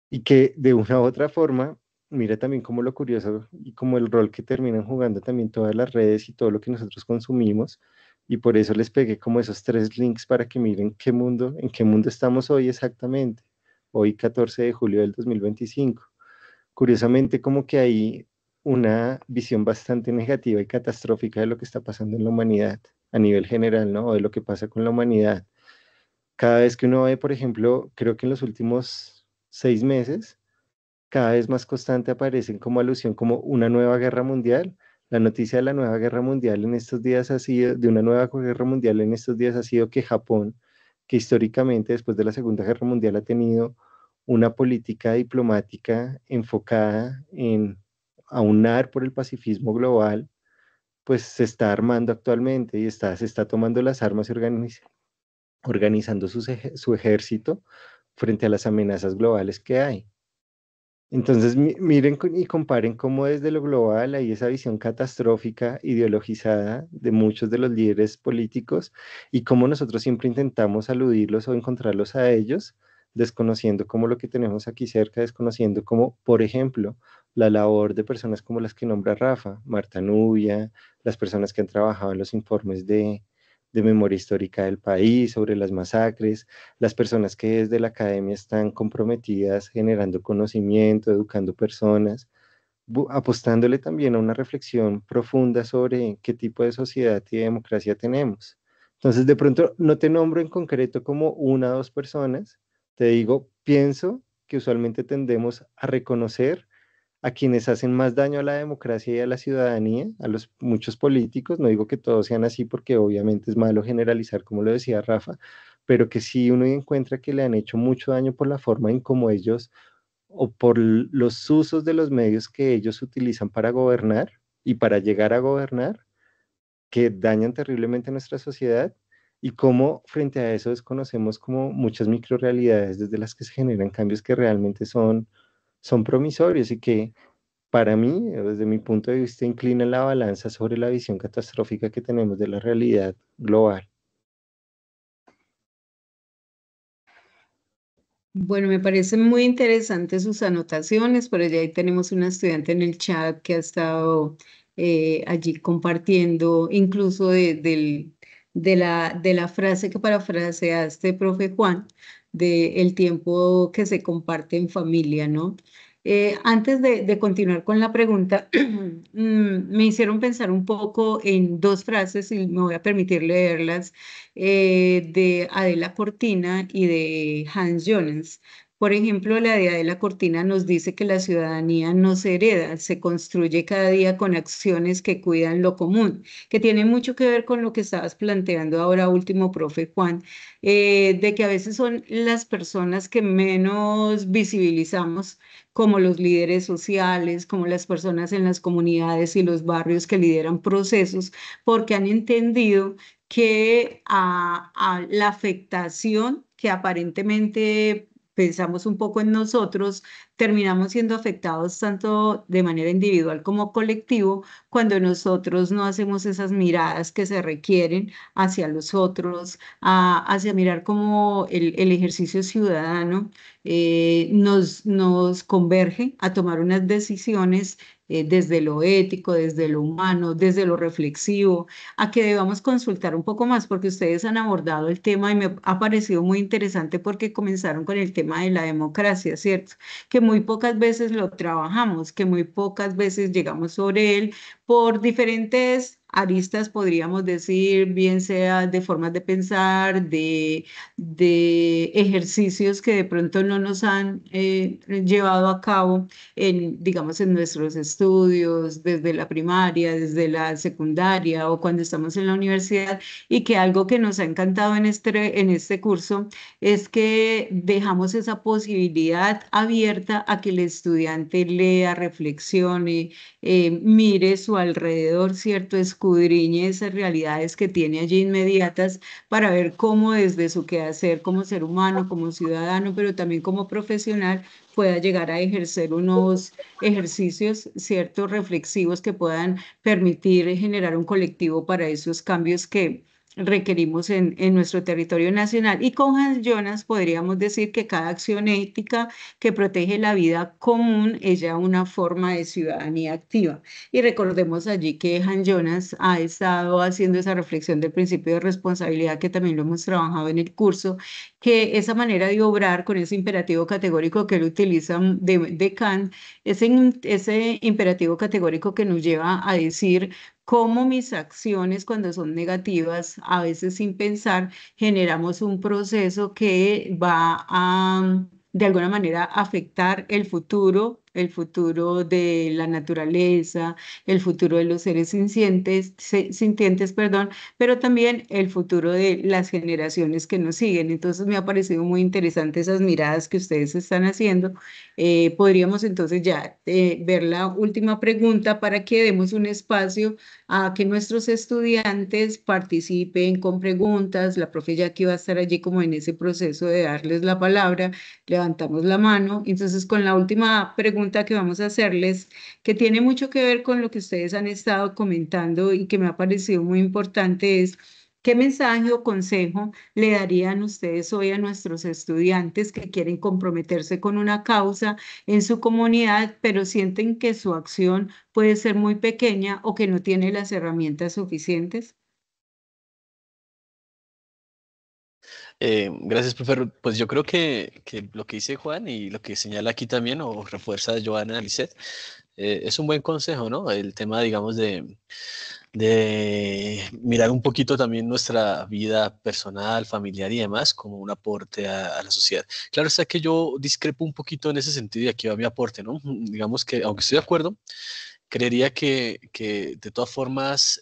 y que de una u otra forma, mira también como lo curioso y como el rol que terminan jugando también todas las redes y todo lo que nosotros consumimos, y por eso les pegué como esos 3 links para que miren en qué mundo estamos hoy exactamente, hoy 14 de julio del 2025. Curiosamente, como que hay una visión bastante negativa y catastrófica de lo que está pasando en la humanidad a nivel general, ¿no? O de lo que pasa con la humanidad. Cada vez que uno ve, por ejemplo, creo que en los últimos 6 meses, cada vez más constante aparecen como alusión como una nueva guerra mundial. La noticia de la nueva guerra mundial en estos días ha sido, de una nueva guerra mundial en estos días ha sido que Japón, que históricamente después de la Segunda Guerra Mundial ha tenido una política diplomática enfocada en aunar por el pacifismo global, pues se está armando actualmente y se está tomando las armas y organizando su ejército frente a las amenazas globales que hay. Entonces, miren y comparen cómo desde lo global hay esa visión catastrófica, ideologizada de muchos de los líderes políticos y cómo nosotros siempre intentamos aludirlos o encontrarlos a ellos, desconociendo como lo que tenemos aquí cerca, desconociendo como, por ejemplo, la labor de personas como las que nombra Rafa, Marta Nubia, las personas que han trabajado en los informes de memoria histórica del país, sobre las masacres, las personas que desde la academia están comprometidas generando conocimiento, educando personas, apostándole también a una reflexión profunda sobre qué tipo de sociedad y democracia tenemos. Entonces, de pronto, no te nombro en concreto como una o dos personas, te digo, pienso que usualmente tendemos a reconocer a quienes hacen más daño a la democracia y a la ciudadanía, a los muchos políticos, no digo que todos sean así porque obviamente es malo generalizar, como lo decía Rafa, pero que sí uno encuentra que le han hecho mucho daño por la forma en cómo ellos o por los usos de los medios que ellos utilizan para gobernar y para llegar a gobernar, que dañan terriblemente nuestra sociedad y cómo frente a eso desconocemos como muchas microrealidades desde las que se generan cambios que realmente son promisorios y que para mí, desde mi punto de vista, inclina la balanza sobre la visión catastrófica que tenemos de la realidad global. Bueno, me parecen muy interesantes sus anotaciones, por allá ahí tenemos una estudiante en el chat que ha estado allí compartiendo incluso de la frase que parafraseaste, profe Juan, de el tiempo que se comparte en familia, ¿no? Antes de continuar con la pregunta, me hicieron pensar un poco en dos frases y me voy a permitir leerlas de Adela Cortina y de Hans Jones. Por ejemplo, la de Adela Cortina nos dice que la ciudadanía no se hereda, se construye cada día con acciones que cuidan lo común, que tiene mucho que ver con lo que estabas planteando ahora último, profe Juan, de que a veces son las personas que menos visibilizamos, como los líderes sociales, como las personas en las comunidades y los barrios que lideran procesos, porque han entendido que a la afectación que aparentemente pensamos un poco en nosotros, terminamos siendo afectados tanto de manera individual como colectivo cuando nosotros no hacemos esas miradas que se requieren hacia los otros, hacia mirar cómo el ejercicio ciudadano nos converge a tomar unas decisiones desde lo ético, desde lo humano, desde lo reflexivo, a que debamos consultar un poco más, porque ustedes han abordado el tema y me ha parecido muy interesante porque comenzaron con el tema de la democracia, ¿cierto? Que muy pocas veces lo trabajamos, que muy pocas veces llegamos sobre él por diferentes aristas, podríamos decir, bien sea de formas de pensar, de ejercicios que de pronto no nos han llevado a cabo en, digamos, en nuestros estudios, desde la primaria, desde la secundaria o cuando estamos en la universidad, y que algo que nos ha encantado en este curso es que dejamos esa posibilidad abierta a que el estudiante lea, reflexione, mire su alrededor, ¿cierto? Escudriñe esas realidades que tiene allí inmediatas para ver cómo desde su quehacer como ser humano, como ciudadano, pero también como profesional, pueda llegar a ejercer unos ejercicios, ciertos reflexivos que puedan permitir generar un colectivo para esos cambios requerimos en nuestro territorio nacional. Y con Hans Jonas podríamos decir que cada acción ética que protege la vida común es ya una forma de ciudadanía activa. Y recordemos allí que Hans Jonas ha estado haciendo esa reflexión del principio de responsabilidad, que también lo hemos trabajado en el curso, que esa manera de obrar con ese imperativo categórico que él utiliza de Kant, ese imperativo categórico que nos lleva a decir cómo mis acciones, cuando son negativas, a veces sin pensar, generamos un proceso que va a, de alguna manera, afectar el futuro de la naturaleza, el futuro de los seres sintientes, perdón, pero también el futuro de las generaciones que nos siguen. Entonces me ha parecido muy interesante esas miradas que ustedes están haciendo. Podríamos entonces ya ver la última pregunta para que demos un espacio a que nuestros estudiantes participen con preguntas. La profe Jackie va a estar allí como en ese proceso de darles la palabra. Levantamos la mano. Entonces, con la última pregunta que vamos a hacerles, que tiene mucho que ver con lo que ustedes han estado comentando y que me ha parecido muy importante, es: ¿qué mensaje o consejo le darían ustedes hoy a nuestros estudiantes que quieren comprometerse con una causa en su comunidad, pero sienten que su acción puede ser muy pequeña o que no tiene las herramientas suficientes? Gracias, profe. Pues yo creo que lo que dice Juan y lo que señala aquí también, o refuerza Joana Lisset, es un buen consejo, ¿no? El tema, digamos, de mirar un poquito también nuestra vida personal, familiar y demás como un aporte a la sociedad. Claro está que yo discrepo un poquito en ese sentido y aquí va mi aporte, ¿no? Digamos que, aunque estoy de acuerdo, creería que de todas formas,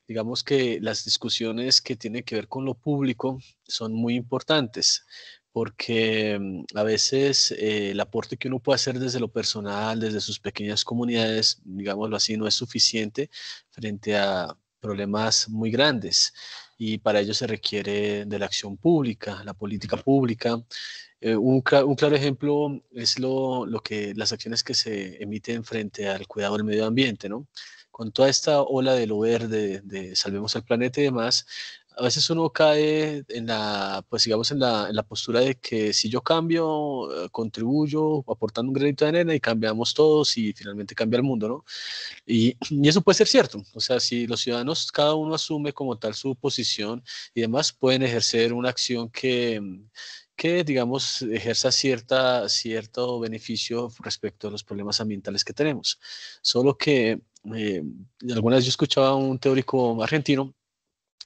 digamos que las discusiones que tienen que ver con lo público son muy importantes porque a veces el aporte que uno puede hacer desde lo personal, desde sus pequeñas comunidades, digámoslo así, no es suficiente frente a problemas muy grandes y para ello se requiere de la acción pública, la política pública. Un claro ejemplo es lo que las acciones que se emiten frente al cuidado del medio ambiente, ¿no? Con toda esta ola de lo verde, de salvemos el planeta y demás, a veces uno cae en la, pues digamos, en la postura de que si yo cambio, contribuyo aportando un granito de arena y cambiamos todos y finalmente cambia el mundo, ¿no? Y eso puede ser cierto. O sea, si los ciudadanos, cada uno asume como tal su posición y demás, pueden ejercer una acción que digamos, ejerza cierto beneficio respecto a los problemas ambientales que tenemos. Solo que alguna vez yo escuchaba a un teórico argentino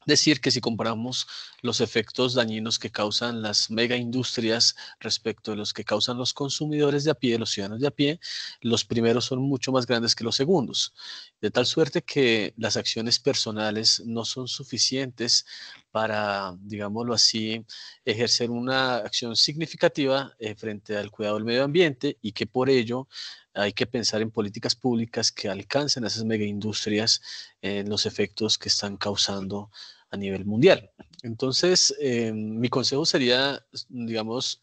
decir que si comparamos los efectos dañinos que causan las megaindustrias respecto de los que causan los consumidores de a pie, los ciudadanos de a pie, los primeros son mucho más grandes que los segundos. De tal suerte que las acciones personales no son suficientes para, digámoslo así, ejercer una acción significativa frente al cuidado del medio ambiente y que por ello hay que pensar en políticas públicas que alcancen a esas megaindustrias en los efectos que están causando a nivel mundial. Entonces, mi consejo sería, digamos,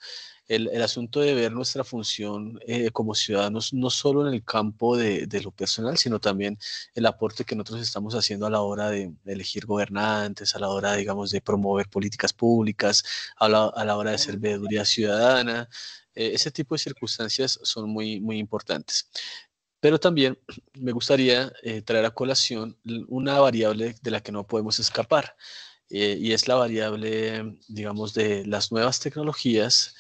el asunto de ver nuestra función como ciudadanos, no solo en el campo de lo personal, sino también el aporte que nosotros estamos haciendo a la hora de elegir gobernantes, a la hora, digamos, de promover políticas públicas, a la hora de hacer veeduría ciudadana. Ese tipo de circunstancias son muy, muy importantes. Pero también me gustaría traer a colación una variable de la que no podemos escapar, y es la variable, digamos, de las nuevas tecnologías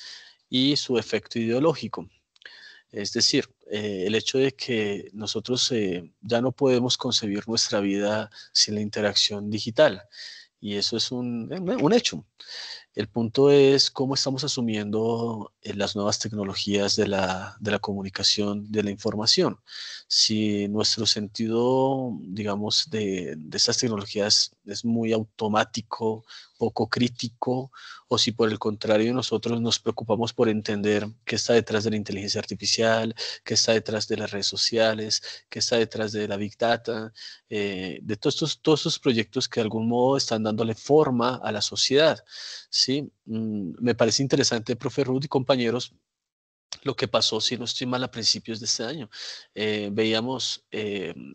y su efecto ideológico. Es decir, el hecho de que nosotros ya no podemos concebir nuestra vida sin la interacción digital. Y eso es un hecho. El punto es cómo estamos asumiendo las nuevas tecnologías de la comunicación, de la información. Si nuestro sentido, digamos, de estas tecnologías es muy automático, poco crítico, o si por el contrario nosotros nos preocupamos por entender qué está detrás de la inteligencia artificial, qué está detrás de las redes sociales, qué está detrás de la Big Data, de todos estos proyectos que de algún modo están dándole forma a la sociedad. Sí, me parece interesante, profe Ruth y compañeros, lo que pasó, si no estoy mal, a principios de este año. Veíamos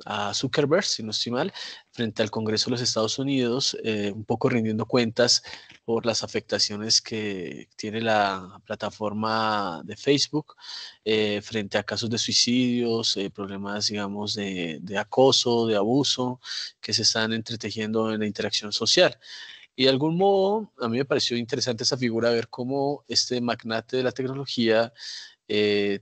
a Zuckerberg, si no estoy mal, frente al Congreso de los Estados Unidos, un poco rindiendo cuentas por las afectaciones que tiene la plataforma de Facebook frente a casos de suicidios, problemas, digamos, de acoso, de abuso, que se están entretejiendo en la interacción social. Y de algún modo, a mí me pareció interesante esa figura, ver cómo este magnate de la tecnología eh,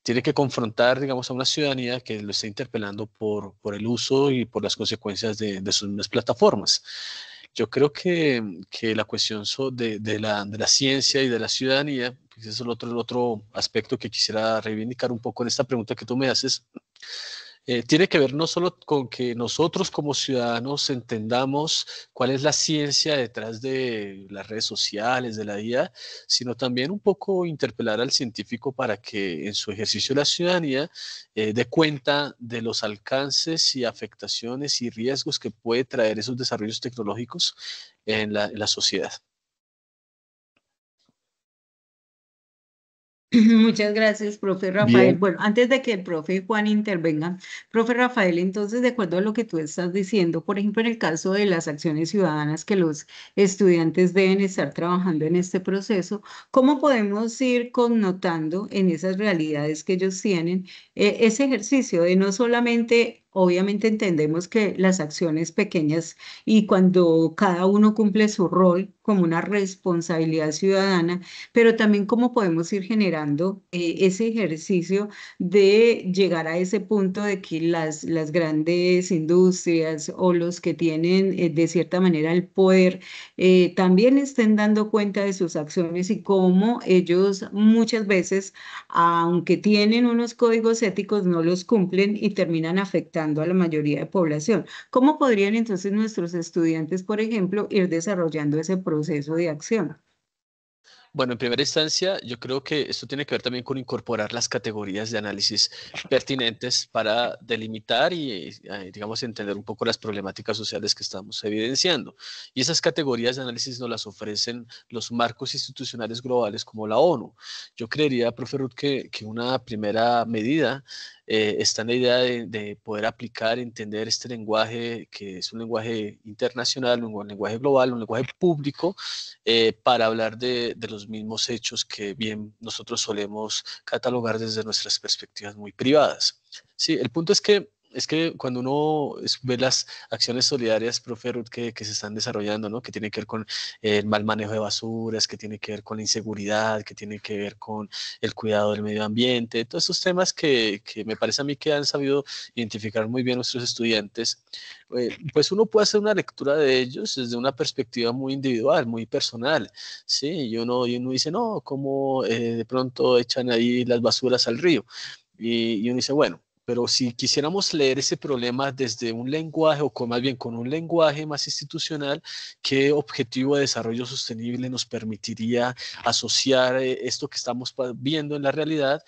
tiene que confrontar, digamos, a una ciudadanía que lo está interpelando por el uso y por las consecuencias de sus mismas plataformas. Yo creo que la cuestión de la ciencia y de la ciudadanía, pues ese es el otro aspecto que quisiera reivindicar un poco en esta pregunta que tú me haces, tiene que ver no solo con que nosotros como ciudadanos entendamos cuál es la ciencia detrás de las redes sociales, de la IA, sino también un poco interpelar al científico para que en su ejercicio de la ciudadanía dé cuenta de los alcances y afectaciones y riesgos que puede traer esos desarrollos tecnológicos en la sociedad. Muchas gracias, profe Rafael. Bien, Bueno, antes de que el profe Juan intervenga, profe Rafael, entonces, de acuerdo a lo que tú estás diciendo, por ejemplo, en el caso de las acciones ciudadanas que los estudiantes deben estar trabajando en este proceso, ¿cómo podemos ir connotando en esas realidades que ellos tienen ese ejercicio de no solamente... Obviamente entendemos que las acciones pequeñas y cuando cada uno cumple su rol como una responsabilidad ciudadana, pero también cómo podemos ir generando ese ejercicio de llegar a ese punto de que las grandes industrias o los que tienen de cierta manera el poder también estén dando cuenta de sus acciones y cómo ellos muchas veces, aunque tienen unos códigos éticos, no los cumplen y terminan afectando a la mayoría de población. ¿Cómo podrían entonces nuestros estudiantes, por ejemplo, ir desarrollando ese proceso de acción? Bueno, en primera instancia, yo creo que esto tiene que ver también con incorporar las categorías de análisis pertinentes para delimitar y, digamos, entender un poco las problemáticas sociales que estamos evidenciando. Y esas categorías de análisis nos las ofrecen los marcos institucionales globales como la ONU. Yo creería, profe Ruth, que una primera medida está en la idea de poder aplicar, entender este lenguaje que es un lenguaje internacional, un lenguaje global, un lenguaje público, para hablar de los mismos hechos que bien nosotros solemos catalogar desde nuestras perspectivas muy privadas. Sí, el punto es que cuando uno ve las acciones solidarias, profe Ruth, que se están desarrollando, ¿no? Que tienen que ver con el mal manejo de basuras, que tiene que ver con la inseguridad, que tiene que ver con el cuidado del medio ambiente, todos esos temas que me parece a mí que han sabido identificar muy bien nuestros estudiantes, pues uno puede hacer una lectura de ellos desde una perspectiva muy individual, muy personal, ¿sí? Y uno dice, no, ¿cómo de pronto echan ahí las basuras al río? Y uno dice, bueno, pero si quisiéramos leer ese problema desde un lenguaje, o más bien con un lenguaje más institucional, ¿qué objetivo de desarrollo sostenible nos permitiría asociar esto que estamos viendo en la realidad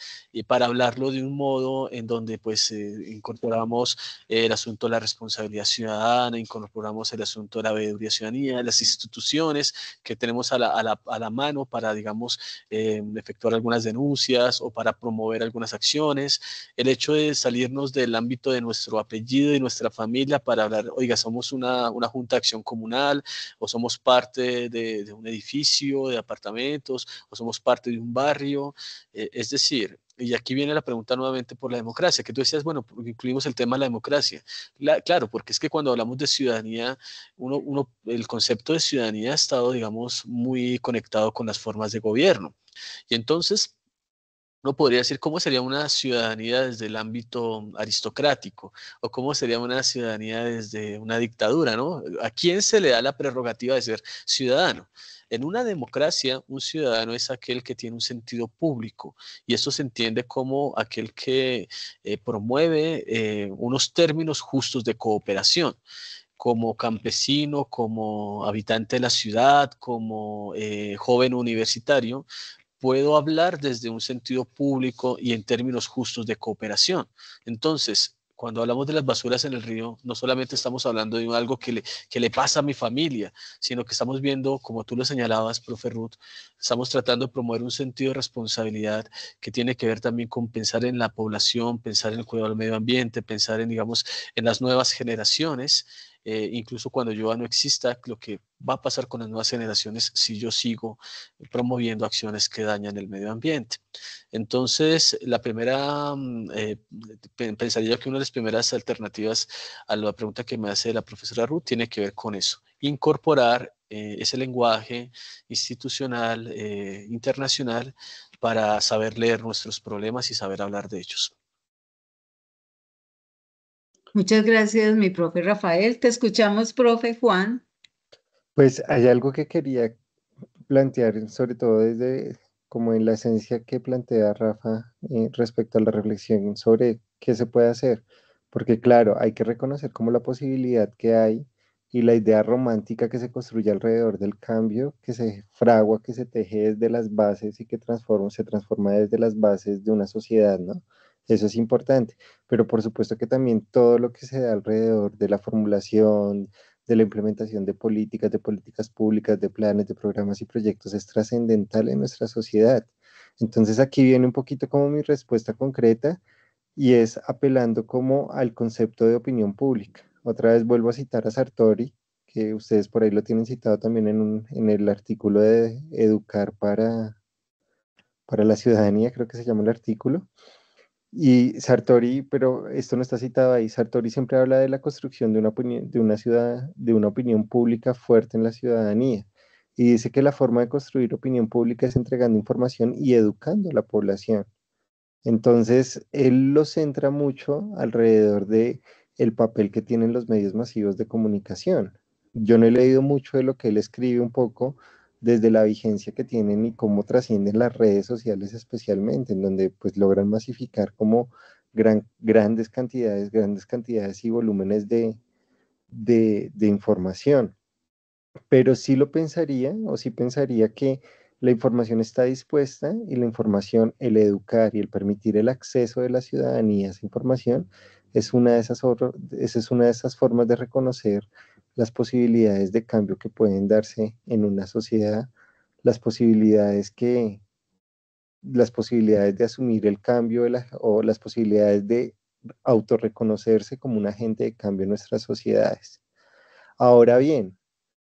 para hablarlo de un modo en donde pues incorporamos el asunto de la responsabilidad ciudadana, incorporamos el asunto de la veeduría ciudadanía, las instituciones que tenemos a la mano para, digamos, efectuar algunas denuncias o para promover algunas acciones, el hecho de salirnos del ámbito de nuestro apellido y nuestra familia para hablar, oiga, somos una junta de acción comunal, o somos parte de un edificio de apartamentos, o somos parte de un barrio, es decir, y aquí viene la pregunta nuevamente por la democracia, que tú decías, bueno, incluimos el tema de la democracia. Claro, porque es que cuando hablamos de ciudadanía, el concepto de ciudadanía ha estado, digamos, muy conectado con las formas de gobierno. Y entonces, uno podría decir cómo sería una ciudadanía desde el ámbito aristocrático o cómo sería una ciudadanía desde una dictadura, ¿no? ¿A quién se le da la prerrogativa de ser ciudadano? En una democracia, un ciudadano es aquel que tiene un sentido público y esto se entiende como aquel que promueve unos términos justos de cooperación como campesino, como habitante de la ciudad, como joven universitario, puedo hablar desde un sentido público y en términos justos de cooperación. Entonces, cuando hablamos de las basuras en el río, no solamente estamos hablando de algo que le pasa a mi familia, sino que estamos viendo, como tú lo señalabas, profe Ruth, estamos tratando de promover un sentido de responsabilidad que tiene que ver también con pensar en la población, pensar en el cuidado del medio ambiente, pensar en, digamos, en las nuevas generaciones, incluso cuando yo ya no exista, lo que va a pasar con las nuevas generaciones si yo sigo promoviendo acciones que dañan el medio ambiente. Entonces, la primera, pensaría que una de las primeras alternativas a la pregunta que me hace la profesora Ruth tiene que ver con eso, incorporar ese lenguaje institucional, internacional, para saber leer nuestros problemas y saber hablar de ellos. Muchas gracias, mi profe Rafael. Te escuchamos, profe Juan. Pues hay algo que quería plantear, sobre todo desde como en la esencia que plantea Rafa respecto a la reflexión sobre qué se puede hacer, porque claro, hay que reconocer como la posibilidad que hay y la idea romántica que se construye alrededor del cambio, que se fragua, que se teje desde las bases y que se transforma desde las bases de una sociedad, ¿no? Eso es importante, pero por supuesto que también todo lo que se da alrededor de la formulación, de la implementación de políticas públicas, de planes, de programas y proyectos es trascendental en nuestra sociedad. Entonces aquí viene un poquito como mi respuesta concreta y es apelando como al concepto de opinión pública. Otra vez vuelvo a citar a Sartori, que ustedes por ahí lo tienen citado también en el artículo de Educar para la ciudadanía, creo que se llama el artículo. Y Sartori, pero esto no está citado ahí, Sartori siempre habla de la construcción de una opinión, de una opinión pública fuerte en la ciudadanía. Y dice que la forma de construir opinión pública es entregando información y educando a la población. Entonces, él lo centra mucho alrededor de el papel que tienen los medios masivos de comunicación. Yo no he leído mucho de lo que él escribe un poco desde la vigencia que tienen y cómo trascienden las redes sociales especialmente, en donde pues logran masificar como grandes cantidades y volúmenes de información, pero sí lo pensaría o sí pensaría que la información está dispuesta y la información, el educar y el permitir el acceso de la ciudadanía a esa información esa es una de esas formas de reconocer las posibilidades de cambio que pueden darse en una sociedad, las posibilidades las posibilidades de asumir el cambio o las posibilidades de autorreconocerse como un agente de cambio en nuestras sociedades. Ahora bien,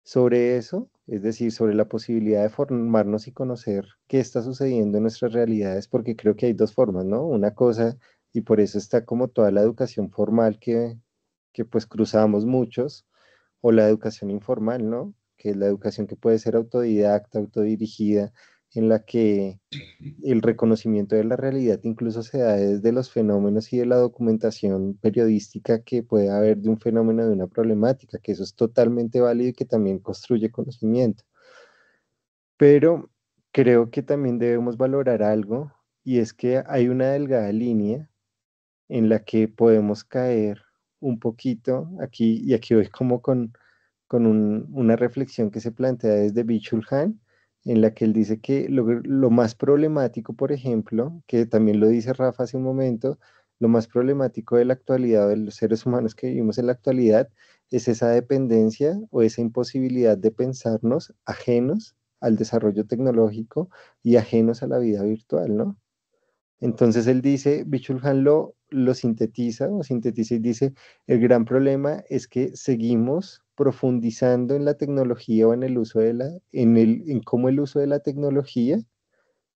sobre eso, es decir, sobre la posibilidad de formarnos y conocer qué está sucediendo en nuestras realidades, porque creo que hay dos formas, ¿no? Una cosa, y por eso está como toda la educación formal que pues cruzamos muchos, o la educación informal, ¿no? Que es la educación que puede ser autodidacta, autodirigida, en la que el reconocimiento de la realidad incluso se da desde los fenómenos y de la documentación periodística que puede haber de un fenómeno, de una problemática, que eso es totalmente válido y que también construye conocimiento. Pero creo que también debemos valorar algo y es que hay una delgada línea en la que podemos caer un poquito aquí, y aquí voy como con una reflexión que se plantea desde Byung-Chul Han, en la que él dice que lo más problemático, por ejemplo, que también lo dice Rafa hace un momento, lo más problemático de la actualidad, de los seres humanos que vivimos en la actualidad, es esa dependencia o esa imposibilidad de pensarnos ajenos al desarrollo tecnológico y ajenos a la vida virtual, ¿no? Entonces él dice, Byung-Chul Han lo sintetiza o sintetiza y dice, el gran problema es que seguimos profundizando en la tecnología o en el uso en cómo el uso de la tecnología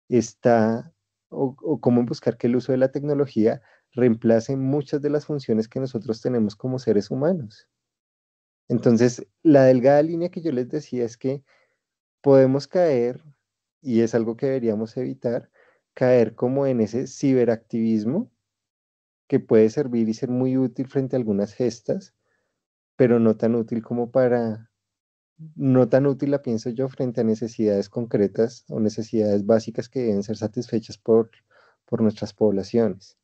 está, o cómo buscar que el uso de la tecnología reemplace muchas de las funciones que nosotros tenemos como seres humanos. Entonces, la delgada línea que yo les decía es que podemos caer, y es algo que deberíamos evitar, caer como en ese ciberactivismo que puede servir y ser muy útil frente a algunas gestas, pero no tan útil no tan útil la pienso yo frente a necesidades concretas o necesidades básicas que deben ser satisfechas por nuestras poblaciones.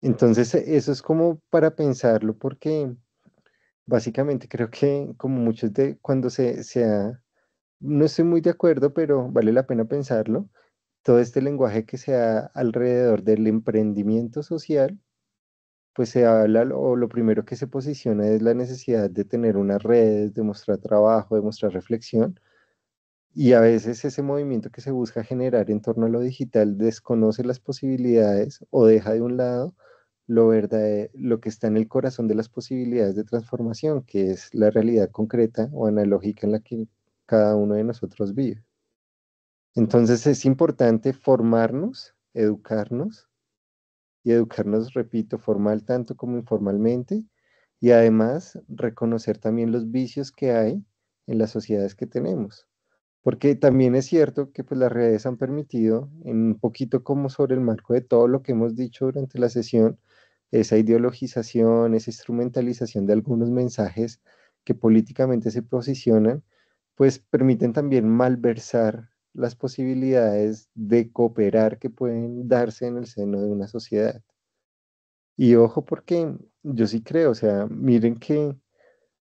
Entonces, eso es como para pensarlo, porque básicamente creo que como muchos de cuando no estoy muy de acuerdo, pero vale la pena pensarlo, todo este lenguaje que se da alrededor del emprendimiento social pues se habla, o lo primero que se posiciona es la necesidad de tener unas redes, de mostrar trabajo, de mostrar reflexión, y a veces ese movimiento que se busca generar en torno a lo digital desconoce las posibilidades o deja de un lado lo que está en el corazón de las posibilidades de transformación, que es la realidad concreta o analógica en la que cada uno de nosotros vive. Entonces es importante formarnos, educarnos, y educarnos, repito, formal tanto como informalmente, y además reconocer también los vicios que hay en las sociedades que tenemos. Porque también es cierto que pues, las redes han permitido, en un poquito como sobre el marco de todo lo que hemos dicho durante la sesión, esa ideologización, esa instrumentalización de algunos mensajes que políticamente se posicionan, pues permiten también malversar las posibilidades de cooperar que pueden darse en el seno de una sociedad. Y ojo porque yo sí creo, o sea, miren que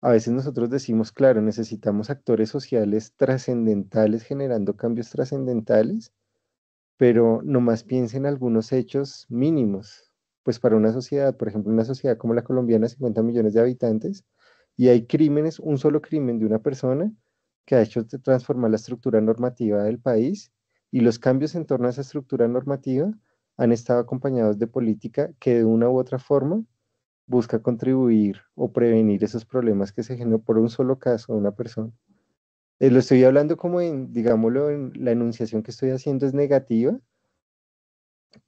a veces nosotros decimos, claro, necesitamos actores sociales trascendentales generando cambios trascendentales, pero nomás piensen en algunos hechos mínimos. Pues para una sociedad, por ejemplo, una sociedad como la colombiana, 50 millones de habitantes, y hay crímenes, un solo crimen de una persona que ha hecho transformar la estructura normativa del país, y los cambios en torno a esa estructura normativa han estado acompañados de política que de una u otra forma busca contribuir o prevenir esos problemas que se generan por un solo caso de una persona. Lo estoy hablando como en, digámoslo, en la enunciación que estoy haciendo es negativa,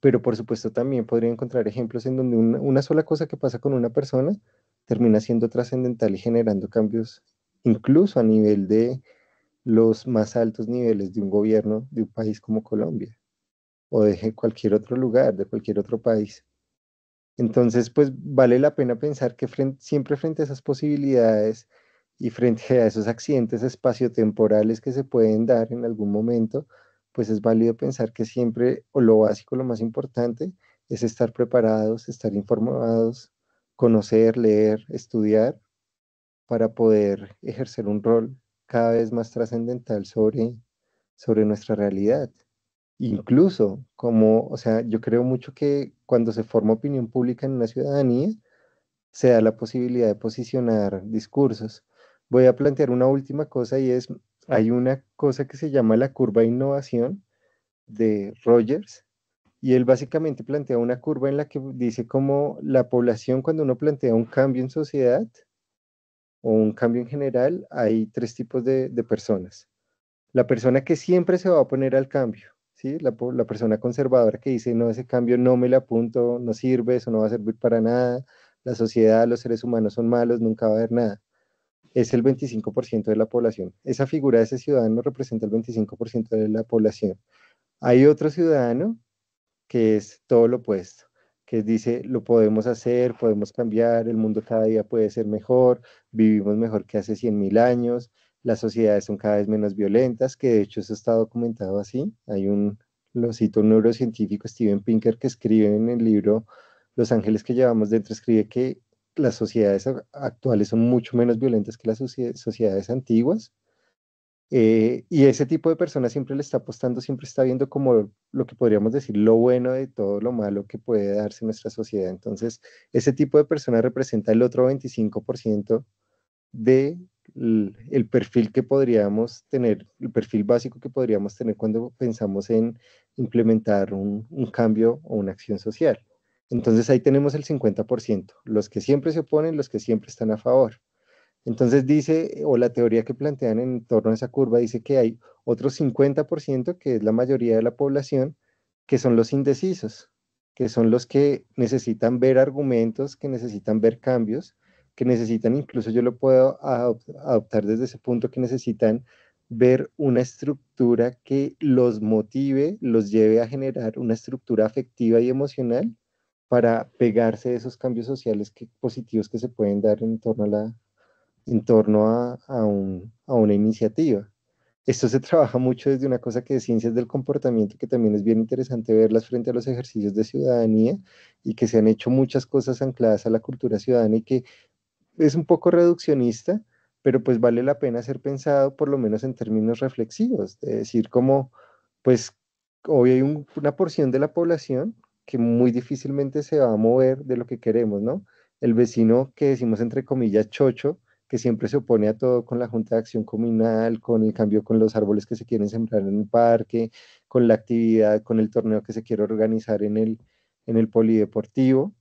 pero por supuesto también podría encontrar ejemplos en donde una sola cosa que pasa con una persona termina siendo trascendental y generando cambios incluso a nivel de los más altos niveles de un gobierno de un país como Colombia o de cualquier otro lugar, de cualquier otro país. Entonces, pues vale la pena pensar que siempre frente a esas posibilidades y frente a esos accidentes espaciotemporales que se pueden dar en algún momento, pues es válido pensar que siempre, o lo básico, lo más importante, es estar preparados, estar informados, conocer, leer, estudiar, para poder ejercer un rol cada vez más trascendental sobre nuestra realidad. Incluso, como, o sea, yo creo mucho que cuando se forma opinión pública en una ciudadanía, se da la posibilidad de posicionar discursos. Voy a plantear una última cosa y es, hay una cosa que se llama la curva de innovación de Rogers, y él básicamente plantea una curva en la que dice cómo la población, cuando uno plantea un cambio en sociedad o un cambio en general, hay tres tipos de personas. La persona que siempre se va a oponer al cambio, ¿sí? La persona conservadora que dice, no, ese cambio no me le apunto, no sirve, eso no va a servir para nada, la sociedad, los seres humanos son malos, nunca va a haber nada. Es el 25% de la población. Esa figura de ese ciudadano representa el 25% de la población. Hay otro ciudadano que es todo lo opuesto, que dice, lo podemos hacer, podemos cambiar, el mundo cada día puede ser mejor, vivimos mejor que hace 100.000 años, las sociedades son cada vez menos violentas, que de hecho eso está documentado así. Hay lo cito, un neurocientífico, Steven Pinker, que escribe en el libro Los ángeles que llevamos dentro, escribe que las sociedades actuales son mucho menos violentas que las sociedades antiguas, y ese tipo de personas siempre le está apostando, siempre está viendo como lo que podríamos decir lo bueno de todo lo malo que puede darse en nuestra sociedad. Entonces, ese tipo de personas representa el otro 25% de el perfil que podríamos tener, el perfil básico que podríamos tener cuando pensamos en implementar un cambio o una acción social. Entonces ahí tenemos el 50%, los que siempre se oponen, los que siempre están a favor. Entonces dice, o la teoría que plantean en torno a esa curva dice que hay otro 50%, que es la mayoría de la población, que son los indecisos, que son los que necesitan ver argumentos, que necesitan ver cambios, que necesitan, incluso yo lo puedo adoptar desde ese punto, que necesitan ver una estructura que los motive, los lleve a generar una estructura afectiva y emocional para pegarse de esos cambios sociales positivos que se pueden dar en torno a una iniciativa. Esto se trabaja mucho desde una cosa que es ciencias del comportamiento, que también es bien interesante verlas frente a los ejercicios de ciudadanía, y que se han hecho muchas cosas ancladas a la cultura ciudadana y que es un poco reduccionista, pero pues vale la pena ser pensado por lo menos en términos reflexivos, de decir como, pues, hoy hay una porción de la población que muy difícilmente se va a mover de lo que queremos, ¿no? El vecino que decimos entre comillas chocho, que siempre se opone a todo con la Junta de Acción Comunal, con el cambio con los árboles que se quieren sembrar en el parque, con la actividad, con el torneo que se quiere organizar en el polideportivo,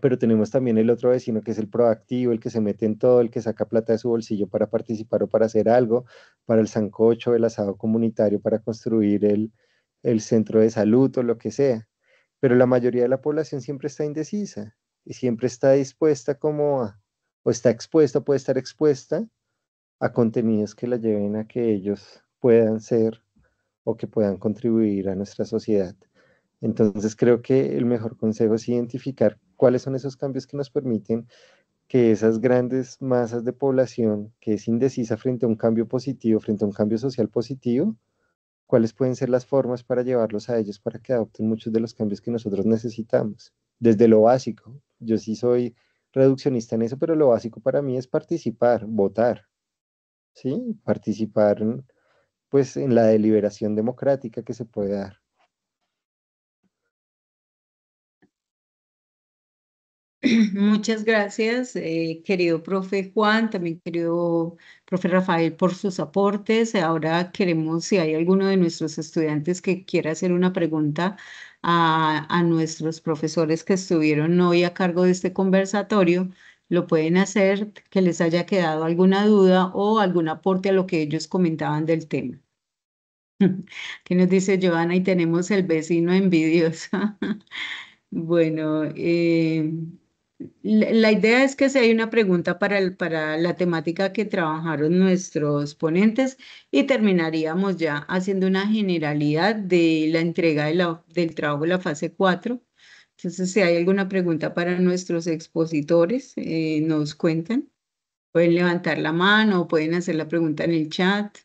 pero tenemos también el otro vecino que es el proactivo, el que se mete en todo, el que saca plata de su bolsillo para participar o para hacer algo, para el sancocho, el asado comunitario, para construir el centro de salud o lo que sea. Pero la mayoría de la población siempre está indecisa y siempre está dispuesta o está expuesta, puede estar expuesta a contenidos que la lleven a que ellos puedan ser o que puedan contribuir a nuestra sociedad. Entonces creo que el mejor consejo es identificar cuáles son esos cambios que nos permiten que esas grandes masas de población que es indecisa frente a un cambio positivo, frente a un cambio social positivo, cuáles pueden ser las formas para llevarlos a ellos para que adopten muchos de los cambios que nosotros necesitamos. Desde lo básico, yo sí soy reduccionista en eso, pero lo básico para mí es participar, votar, ¿sí? Participar pues en la deliberación democrática que se puede dar. Muchas gracias, querido profe Juan, también querido profe Rafael, por sus aportes. Ahora queremos, si hay alguno de nuestros estudiantes que quiera hacer una pregunta a nuestros profesores que estuvieron hoy a cargo de este conversatorio, lo pueden hacer, que les haya quedado alguna duda o algún aporte a lo que ellos comentaban del tema. ¿Qué nos dice Joana? Y tenemos el vecino envidioso. Bueno, la idea es que si hay una pregunta para la temática que trabajaron nuestros ponentes y terminaríamos ya haciendo una generalidad de la entrega del trabajo de la fase 4. Entonces, si hay alguna pregunta para nuestros expositores, nos cuentan. Pueden levantar la mano o pueden hacer la pregunta en el chat.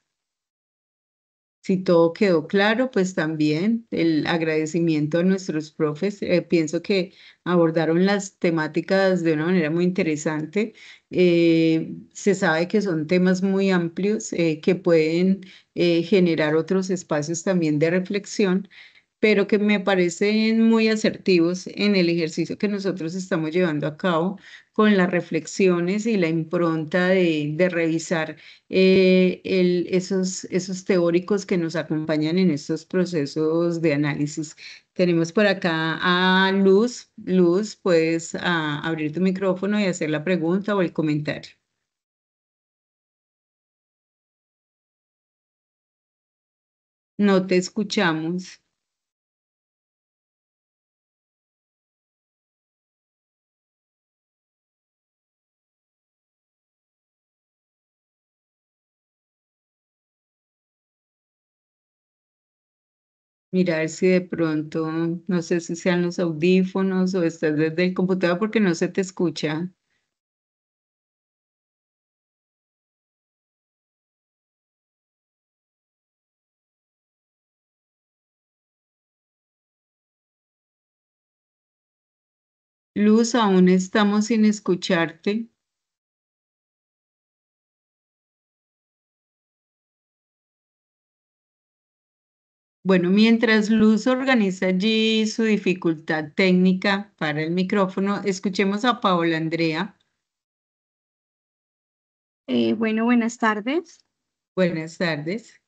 Si todo quedó claro, pues también el agradecimiento a nuestros profes. Pienso que abordaron las temáticas de una manera muy interesante. Se sabe que son temas muy amplios que pueden generar otros espacios también de reflexión, pero que me parecen muy asertivos en el ejercicio que nosotros estamos llevando a cabo con las reflexiones y la impronta de revisar esos teóricos que nos acompañan en estos procesos de análisis. Tenemos por acá a Luz. Luz, puedes abrir tu micrófono y hacer la pregunta o el comentario. No te escuchamos. Mirar si de pronto, no sé si sean los audífonos o estás desde el computador porque no se te escucha. Luz, aún estamos sin escucharte. Bueno, mientras Luz organiza allí su dificultad técnica para el micrófono, escuchemos a Paola Andrea. Bueno, buenas tardes. Buenas tardes.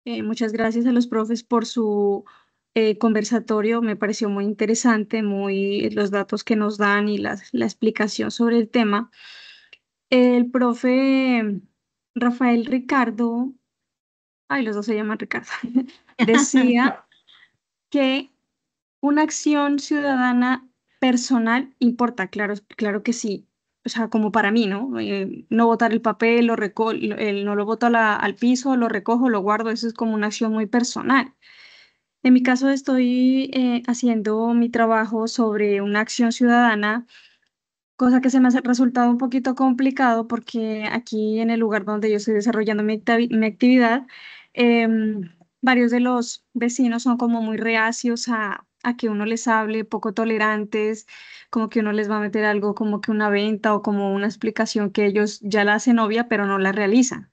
Muchas gracias a los profes por su conversatorio. Me pareció muy interesante, los datos que nos dan y la explicación sobre el tema. El profe Rafael Ricardo, ay, los dos se llaman Ricardo, decía que una acción ciudadana personal importa, claro, claro que sí. O sea, como para mí, ¿no? No botar el papel, no lo boto al piso, lo recojo, lo guardo, eso es como una acción muy personal. En mi caso estoy haciendo mi trabajo sobre una acción ciudadana, cosa que se me ha resultado un poquito complicado porque aquí en el lugar donde yo estoy desarrollando mi actividad, varios de los vecinos son como muy reacios a que uno les hable, poco tolerantes, como que uno les va a meter algo como que una venta o como una explicación que ellos ya la hacen obvia, pero no la realizan.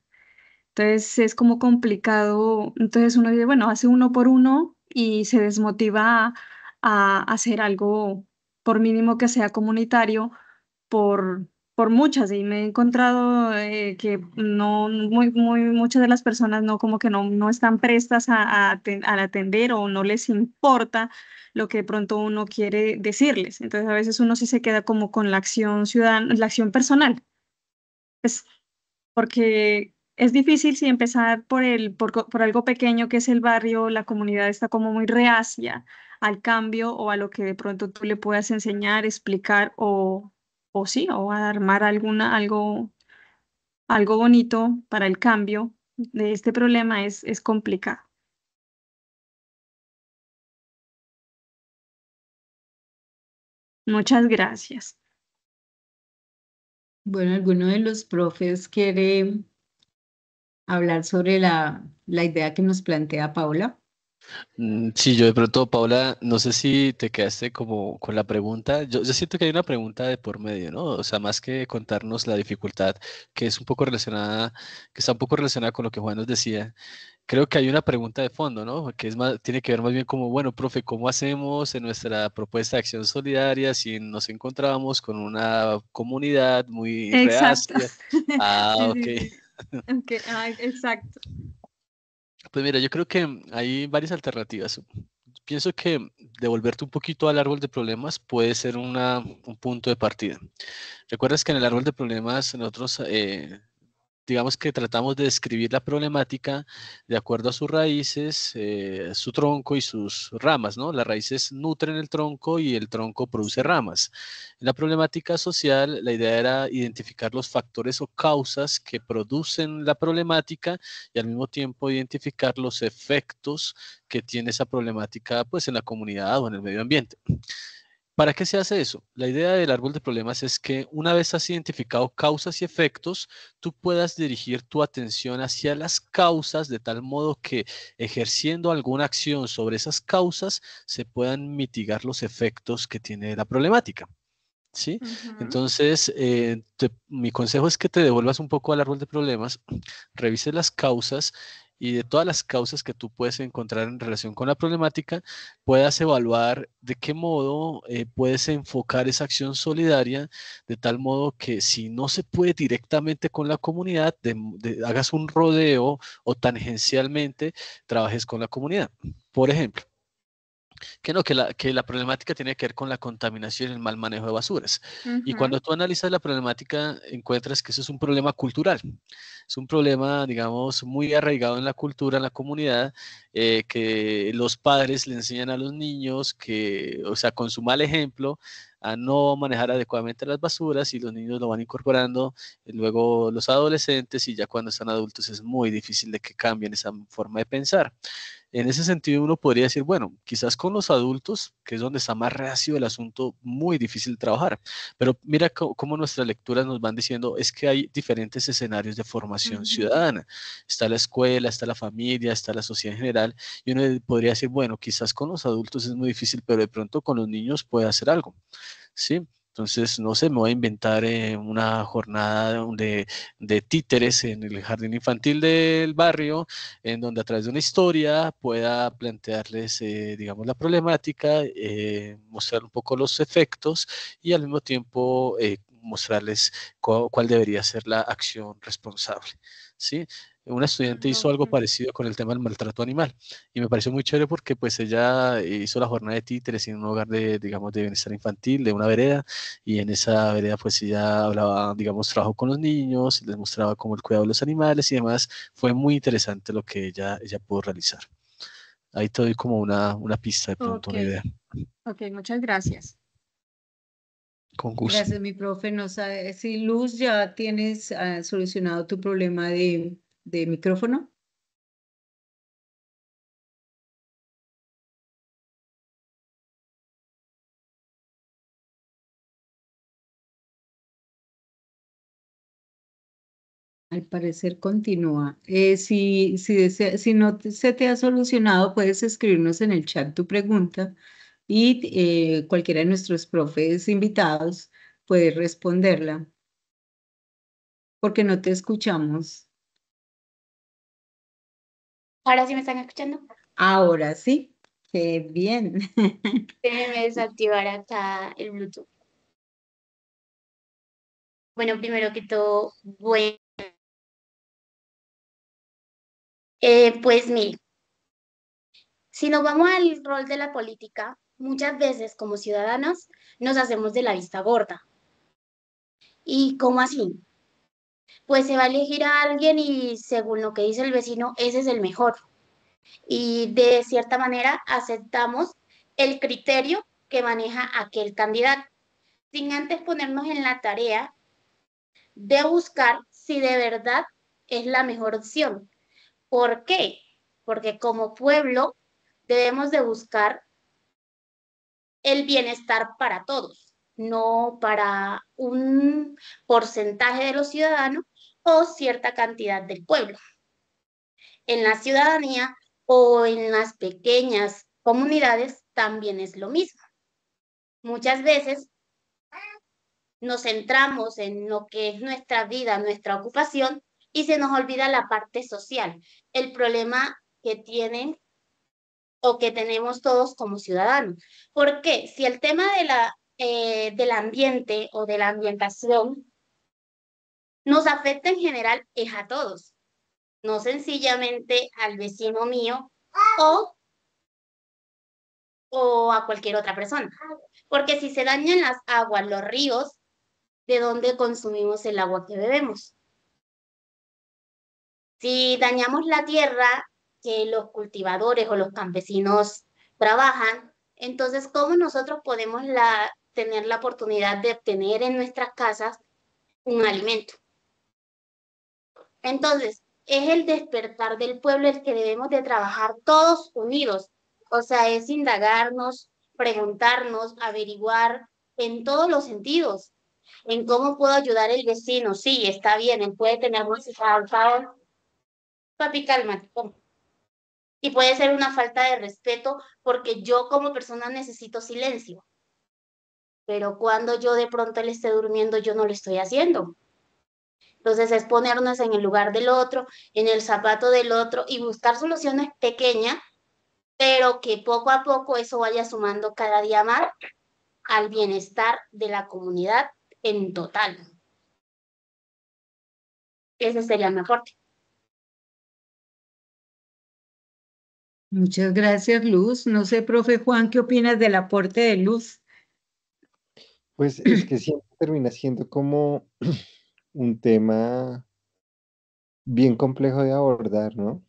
Entonces es como complicado. Entonces uno dice, bueno, hace uno por uno y se desmotiva a hacer algo, por mínimo que sea comunitario, por muchas, y me he encontrado que no, muchas de las personas no, como que no están prestas al atender, o no les importa lo que de pronto uno quiere decirles. Entonces a veces uno sí se queda como con la acción ciudadana, la acción personal, pues, porque es difícil si empezar por algo pequeño que es el barrio. La comunidad está como muy reacia al cambio, o a lo que de pronto tú le puedas enseñar, explicar, o sí, o armar algo bonito para el cambio de este problema. Es complicado. Muchas gracias. Bueno, ¿alguno de los profes quiere hablar sobre la idea que nos plantea Paula? Sí, yo de pronto, Paula, no sé si te quedaste como con la pregunta. Yo siento que hay una pregunta de por medio, ¿no? O sea, más que contarnos la dificultad, que es un poco relacionada, que está un poco relacionada con lo que Juan nos decía. Creo que hay una pregunta de fondo, ¿no? Que es más, tiene que ver más bien como, bueno, profe, ¿cómo hacemos en nuestra propuesta de acción solidaria si nos encontrábamos con una comunidad muy Exacto. reacia? Ah, Sí, ok. sí, sí. Okay. Exacto. Pues mira, yo creo que hay varias alternativas. Pienso que devolverte un poquito al árbol de problemas puede ser un punto de partida. Recuerdas que en el árbol de problemas nosotros, digamos que tratamos de describir la problemática de acuerdo a sus raíces, su tronco y sus ramas, ¿no? Las raíces nutren el tronco y el tronco produce ramas. En la problemática social, la idea era identificar los factores o causas que producen la problemática, y al mismo tiempo identificar los efectos que tiene esa problemática, pues, en la comunidad o en el medio ambiente. ¿Para qué se hace eso? La idea del árbol de problemas es que una vez has identificado causas y efectos, tú puedas dirigir tu atención hacia las causas de tal modo que, ejerciendo alguna acción sobre esas causas, se puedan mitigar los efectos que tiene la problemática. ¿Sí? Ujú. Entonces, mi consejo es que te devuelvas un poco al árbol de problemas, revises las causas, y de todas las causas que tú puedes encontrar en relación con la problemática, puedas evaluar de qué modo puedes enfocar esa acción solidaria, de tal modo que si no se puede directamente con la comunidad, hagas un rodeo o tangencialmente trabajes con la comunidad. Por ejemplo, que no, que la problemática tiene que ver con la contaminación y el mal manejo de basuras. Y cuando Ujú. tú analizas la problemática, encuentras que eso es un problema cultural. Es un problema, digamos, muy arraigado en la cultura, en la comunidad, que los padres le enseñan a los niños que, o sea, con su mal ejemplo, a no manejar adecuadamente las basuras, y los niños lo van incorporando, luego los adolescentes, y ya cuando están adultos es muy difícil de que cambien esa forma de pensar. En ese sentido, uno podría decir, bueno, quizás con los adultos, que es donde está más reacio el asunto, muy difícil de trabajar. Pero mira cómo nuestras lecturas nos van diciendo, es que hay diferentes escenarios de formación Ujú. ciudadana. Está la escuela, está la familia, está la sociedad en general, y uno podría decir, bueno, quizás con los adultos es muy difícil, pero de pronto con los niños puede hacer algo. ¿Sí? Entonces, no sé, me voy a inventar una jornada de títeres en el jardín infantil del barrio, en donde a través de una historia pueda plantearles, digamos, la problemática, mostrar un poco los efectos, y al mismo tiempo mostrarles cuál debería ser la acción responsable. ¿Sí? Una estudiante hizo algo Ok. parecido con el tema del maltrato animal, y me pareció muy chévere porque pues ella hizo la jornada de títeres en un hogar de, digamos, de bienestar infantil, de una vereda, y en esa vereda pues ella hablaba, digamos, trabajo con los niños, les mostraba como el cuidado de los animales y demás. Fue muy interesante lo que ella pudo realizar. Ahí te doy como una pista, de pronto, Ok, una idea. ok, muchas gracias. Con gusto. Gracias, mi profe. No sabe si Luz, ya tienes solucionado tu problema de micrófono. Al parecer continúa. Si no se te ha solucionado, puedes escribirnos en el chat tu pregunta, y cualquiera de nuestros profes invitados puede responderla, porque no te escuchamos. Ahora sí me están escuchando. Ahora sí, Qué bien. Déjeme desactivar acá el Bluetooth. Bueno, primero que todo, bueno, pues mire, si nos vamos al rol de la política, muchas veces como ciudadanos nos hacemos de la vista gorda. ¿Y cómo así? Pues se va a elegir a alguien y según lo que dice el vecino, ese es el mejor. Y de cierta manera aceptamos el criterio que maneja aquel candidato, sin antes ponernos en la tarea de buscar si de verdad es la mejor opción. ¿Por qué? Porque como pueblo debemos de buscar el bienestar para todos, no para un porcentaje de los ciudadanos o cierta cantidad del pueblo. En la ciudadanía o en las pequeñas comunidades también es lo mismo. Muchas veces nos centramos en lo que es nuestra vida, nuestra ocupación, y se nos olvida la parte social, el problema que tienen o que tenemos todos como ciudadanos. Porque si el tema del ambiente o de la ambientación nos afecta en general, es a todos, no sencillamente al vecino mío o, o a cualquier otra persona. Porque si se dañan las aguas, los ríos, ¿de dónde consumimos el agua que bebemos? Si dañamos la tierra que los cultivadores o los campesinos trabajan, entonces, ¿cómo nosotros podemos tener la oportunidad de obtener en nuestras casas un alimento? Entonces, es el despertar del pueblo el que debemos de trabajar todos unidos. O sea, es indagarnos, preguntarnos, averiguar en todos los sentidos, en cómo puedo ayudar al vecino. Sí, está bien, él puede tener música, por favor. Papi, cálmate. Y puede ser una falta de respeto porque yo como persona necesito silencio. Pero cuando yo de pronto le esté durmiendo, yo no lo estoy haciendo. Entonces es ponernos en el lugar del otro, en el zapato del otro y buscar soluciones pequeñas, pero que poco a poco eso vaya sumando cada día más al bienestar de la comunidad en total. Ese sería mi aporte. Muchas gracias, Luz. No sé, profe Juan, ¿qué opinas del aporte de Luz? Pues es que siempre termina siendo como un tema bien complejo de abordar, ¿no?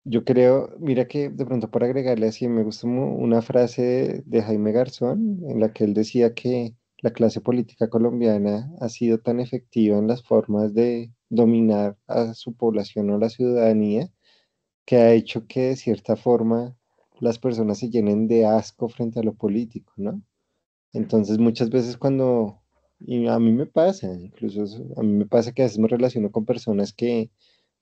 Yo creo, mira que de pronto para agregarle así, me gusta una frase de Jaime Garzón en la que él decía que la clase política colombiana ha sido tan efectiva en las formas de dominar a su población o la ciudadanía que ha hecho que de cierta forma las personas se llenen de asco frente a lo político, ¿no? Entonces muchas veces y a mí me pasa, incluso a mí me pasa que a veces me relaciono con personas que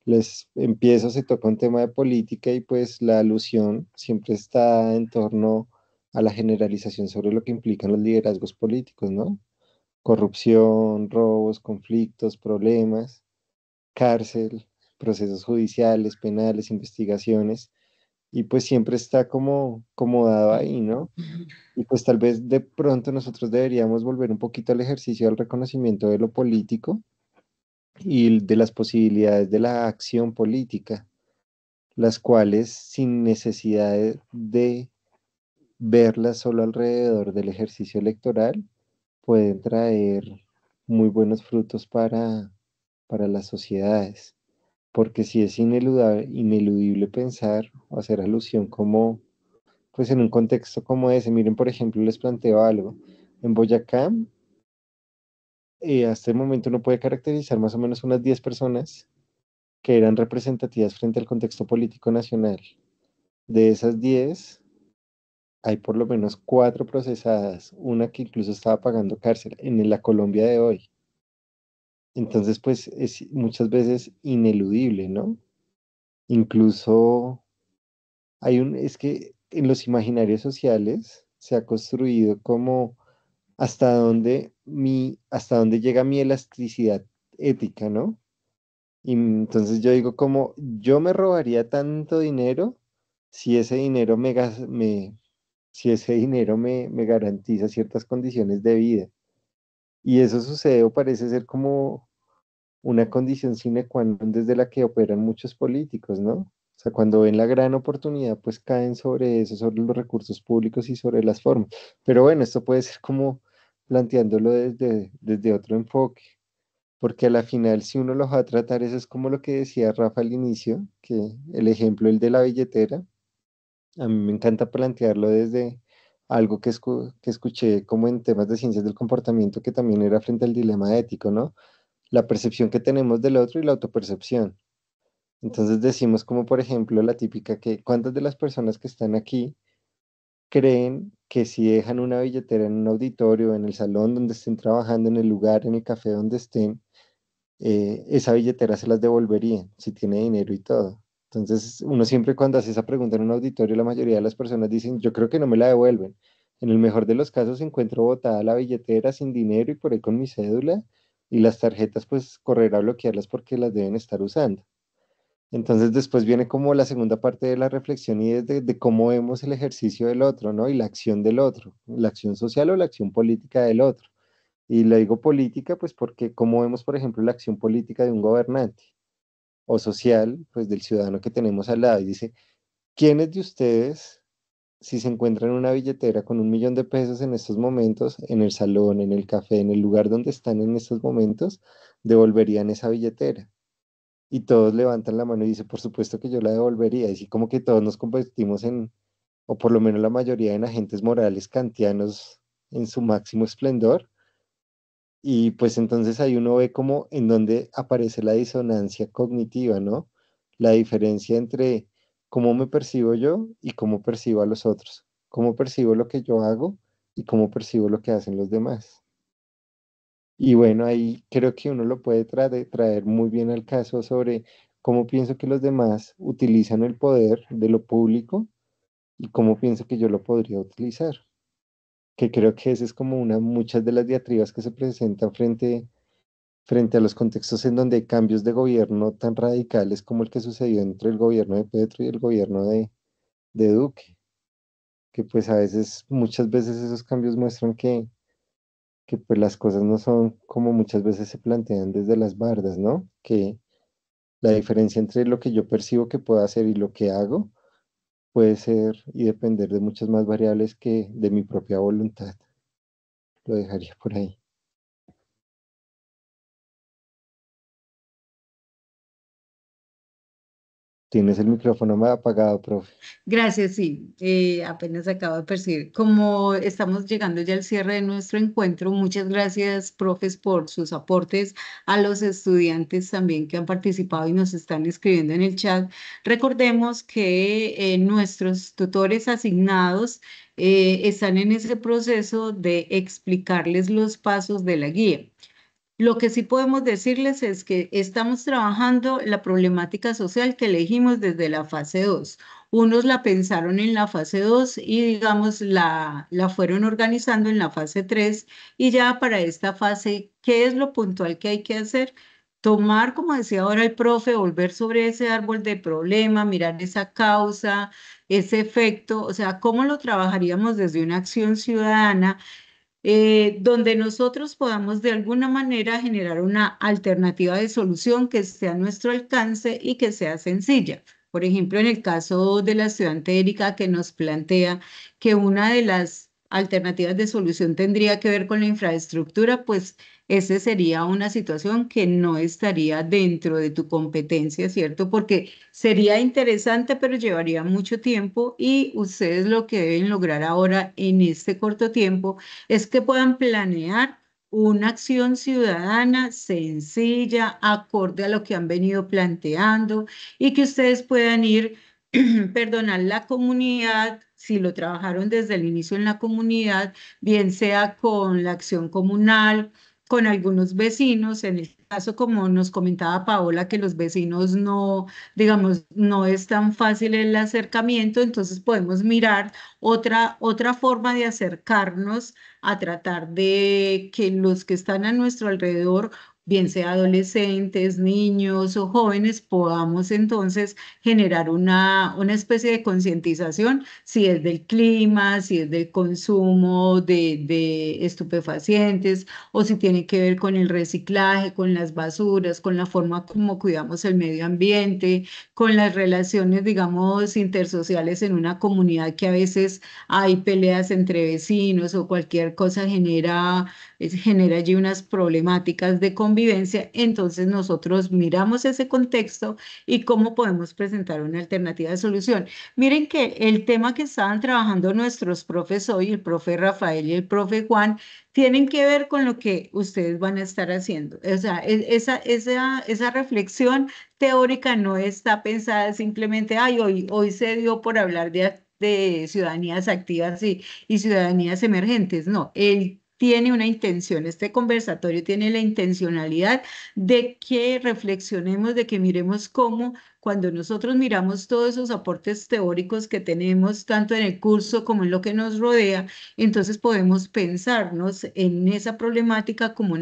se toca un tema de política y pues la alusión siempre está en torno a la generalización sobre lo que implican los liderazgos políticos, ¿no? Corrupción, robos, conflictos, problemas, cárcel, procesos judiciales, penales, investigaciones, y pues siempre está como dado ahí, ¿no? Y pues tal vez de pronto nosotros deberíamos volver un poquito al ejercicio del reconocimiento de lo político y de las posibilidades de la acción política, las cuales sin necesidad de verlas solo alrededor del ejercicio electoral, pueden traer muy buenos frutos para las sociedades. Porque si es ineludible pensar o hacer alusión como, pues en un contexto como ese, miren, por ejemplo, les planteo algo. En Boyacá, hasta el momento uno puede caracterizar más o menos unas 10 personas que eran representativas frente al contexto político nacional. De esas 10 hay por lo menos 4 procesadas, una que incluso estaba pagando cárcel en la Colombia de hoy. Entonces, pues es muchas veces ineludible, ¿no? Incluso es que en los imaginarios sociales se ha construido como hasta dónde llega mi elasticidad ética, ¿no? Y entonces yo digo como, yo me robaría tanto dinero si ese dinero si ese dinero me garantiza ciertas condiciones de vida. Y eso sucede o parece ser como una condición sine qua non desde la que operan muchos políticos, ¿no? O sea, cuando ven la gran oportunidad, pues caen sobre eso, sobre los recursos públicos y sobre las formas. Pero bueno, esto puede ser como planteándolo desde otro enfoque, porque a la final, si uno lo va a tratar, eso es como lo que decía Rafa al inicio, que el ejemplo, el de la billetera, a mí me encanta plantearlo desde algo que escuché como en temas de ciencias del comportamiento, que también era frente al dilema ético, ¿no? La percepción que tenemos del otro y la autopercepción. Entonces decimos como por ejemplo la típica que cuántas de las personas que están aquí creen que si dejan una billetera en un auditorio, en el salón donde estén trabajando, en el lugar, en el café donde estén, esa billetera se las devolverían si tiene dinero y todo. Entonces uno siempre cuando hace esa pregunta en un auditorio, la mayoría de las personas dicen, yo creo que no me la devuelven. En el mejor de los casos encuentro botada la billetera sin dinero y por ahí con mi cédula y las tarjetas pues correr a bloquearlas porque las deben estar usando. Entonces después viene como la segunda parte de la reflexión y es de cómo vemos el ejercicio del otro, ¿no? Y la acción del otro, la acción social o la acción política del otro. Y le digo política, pues porque cómo vemos, por ejemplo, la acción política de un gobernante o social, pues del ciudadano que tenemos al lado. Y dice, ¿quiénes de ustedes, si se encuentran una billetera con 1 millón de pesos en estos momentos, en el salón, en el café, en el lugar donde están en estos momentos, devolverían esa billetera? Y todos levantan la mano y dicen, por supuesto que yo la devolvería. Y así como que todos nos convertimos en, o por lo menos la mayoría en agentes morales kantianos en su máximo esplendor. Y pues entonces ahí uno ve como en donde aparece la disonancia cognitiva, ¿no? La diferencia entre cómo me percibo yo y cómo percibo a los otros, cómo percibo lo que yo hago y cómo percibo lo que hacen los demás. Y bueno, ahí creo que uno lo puede traer muy bien al caso sobre cómo pienso que los demás utilizan el poder de lo público y cómo pienso que yo lo podría utilizar. Que creo que esa es como muchas de las diatribas que se presentan frente a los contextos en donde hay cambios de gobierno tan radicales como el que sucedió entre el gobierno de Petro y el gobierno de Duque, que pues a veces, muchas veces esos cambios muestran que pues las cosas no son como muchas veces se plantean desde las bardas, ¿no? Que la diferencia entre lo que yo percibo que puedo hacer y lo que hago puede ser y depender de muchas más variables que de mi propia voluntad. Lo dejaría por ahí. Tienes el micrófono apagado, profe. Gracias, sí, apenas acabo de percibir. Como estamos llegando ya al cierre de nuestro encuentro, muchas gracias, profes, por sus aportes, a los estudiantes también que han participado y nos están escribiendo en el chat. Recordemos que nuestros tutores asignados están en ese proceso de explicarles los pasos de la guía. Lo que sí podemos decirles es que estamos trabajando la problemática social que elegimos desde la fase 2. Unos la pensaron en la fase 2 y, digamos, la fueron organizando en la fase 3. Y ya para esta fase, ¿qué es lo puntual que hay que hacer? Tomar, como decía ahora el profe, volver sobre ese árbol de problema, mirar esa causa, ese efecto, o sea, cómo lo trabajaríamos desde una acción ciudadana donde nosotros podamos de alguna manera generar una alternativa de solución que esté a nuestro alcance y que sea sencilla. Por ejemplo, en el caso de la estudiante Erika que nos plantea que una de las alternativas de solución tendría que ver con la infraestructura, pues esa sería una situación que no estaría dentro de tu competencia, ¿cierto? Porque sería interesante, pero llevaría mucho tiempo y ustedes lo que deben lograr ahora en este corto tiempo es que puedan planear una acción ciudadana sencilla, acorde a lo que han venido planteando y que ustedes puedan ir, perdonar la comunidad, si lo trabajaron desde el inicio en la comunidad, bien sea con la acción comunal, con algunos vecinos, en el caso como nos comentaba Paola, que los vecinos no, digamos, no es tan fácil el acercamiento, entonces podemos mirar otra forma de acercarnos a tratar de que los que están a nuestro alrededor bien sea adolescentes, niños o jóvenes, podamos entonces generar una especie de concientización, si es del clima, si es del consumo de estupefacientes, o si tiene que ver con el reciclaje, con las basuras, con la forma como cuidamos el medio ambiente, con las relaciones, digamos, intersociales en una comunidad que a veces hay peleas entre vecinos o cualquier cosa genera allí unas problemáticas de convivencia. Entonces nosotros miramos ese contexto y cómo podemos presentar una alternativa de solución. Miren que el tema que estaban trabajando nuestros profes hoy, el profe Rafael y el profe Juan, tienen que ver con lo que ustedes van a estar haciendo. O sea, esa reflexión teórica no está pensada simplemente, ay, hoy se dio por hablar de ciudadanías activas y ciudadanías emergentes. No, él tiene una intención, este conversatorio tiene la intencionalidad de que reflexionemos, de que miremos cómo cuando nosotros miramos todos esos aportes teóricos que tenemos, tanto en el curso como en lo que nos rodea, entonces podemos pensarnos en esa problemática como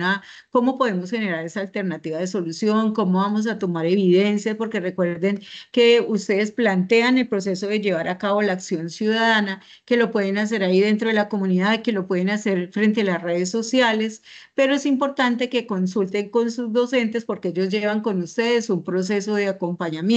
cómo podemos generar esa alternativa de solución, cómo vamos a tomar evidencias, porque recuerden que ustedes plantean el proceso de llevar a cabo la acción ciudadana, que lo pueden hacer ahí dentro de la comunidad, que lo pueden hacer frente a las redes sociales, pero es importante que consulten con sus docentes porque ellos llevan con ustedes un proceso de acompañamiento.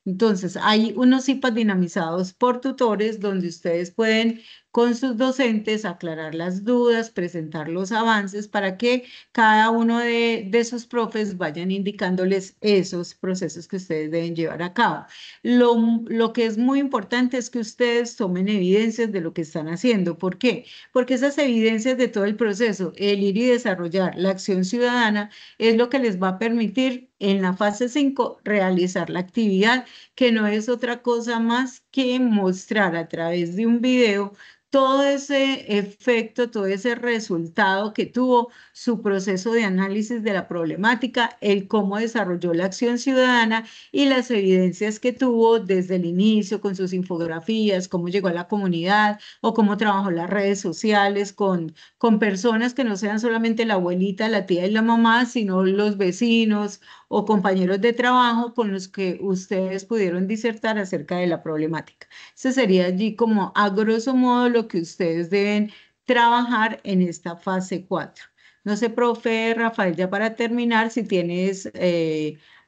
Entonces, hay unos IPAs dinamizados por tutores donde ustedes pueden con sus docentes aclarar las dudas, presentar los avances para que cada uno de sus profes vayan indicándoles esos procesos que ustedes deben llevar a cabo. Lo que es muy importante es que ustedes tomen evidencias de lo que están haciendo. ¿Por qué? Porque esas evidencias de todo el proceso, el ir y desarrollar la acción ciudadana, es lo que les va a permitir en la fase 5 realizar la actividad, que no es otra cosa más que mostrar a través de un video todo ese efecto, todo ese resultado que tuvo su proceso de análisis de la problemática, el cómo desarrolló la acción ciudadana y las evidencias que tuvo desde el inicio con sus infografías, cómo llegó a la comunidad o cómo trabajó las redes sociales con personas que no sean solamente la abuelita, la tía y la mamá, sino los vecinos o compañeros de trabajo con los que ustedes pudieron disertar acerca de la problemática. Ese sería allí como a grosso modo lo que ustedes deben trabajar en esta fase 4. No sé, profe Rafael, ya para terminar, si tienes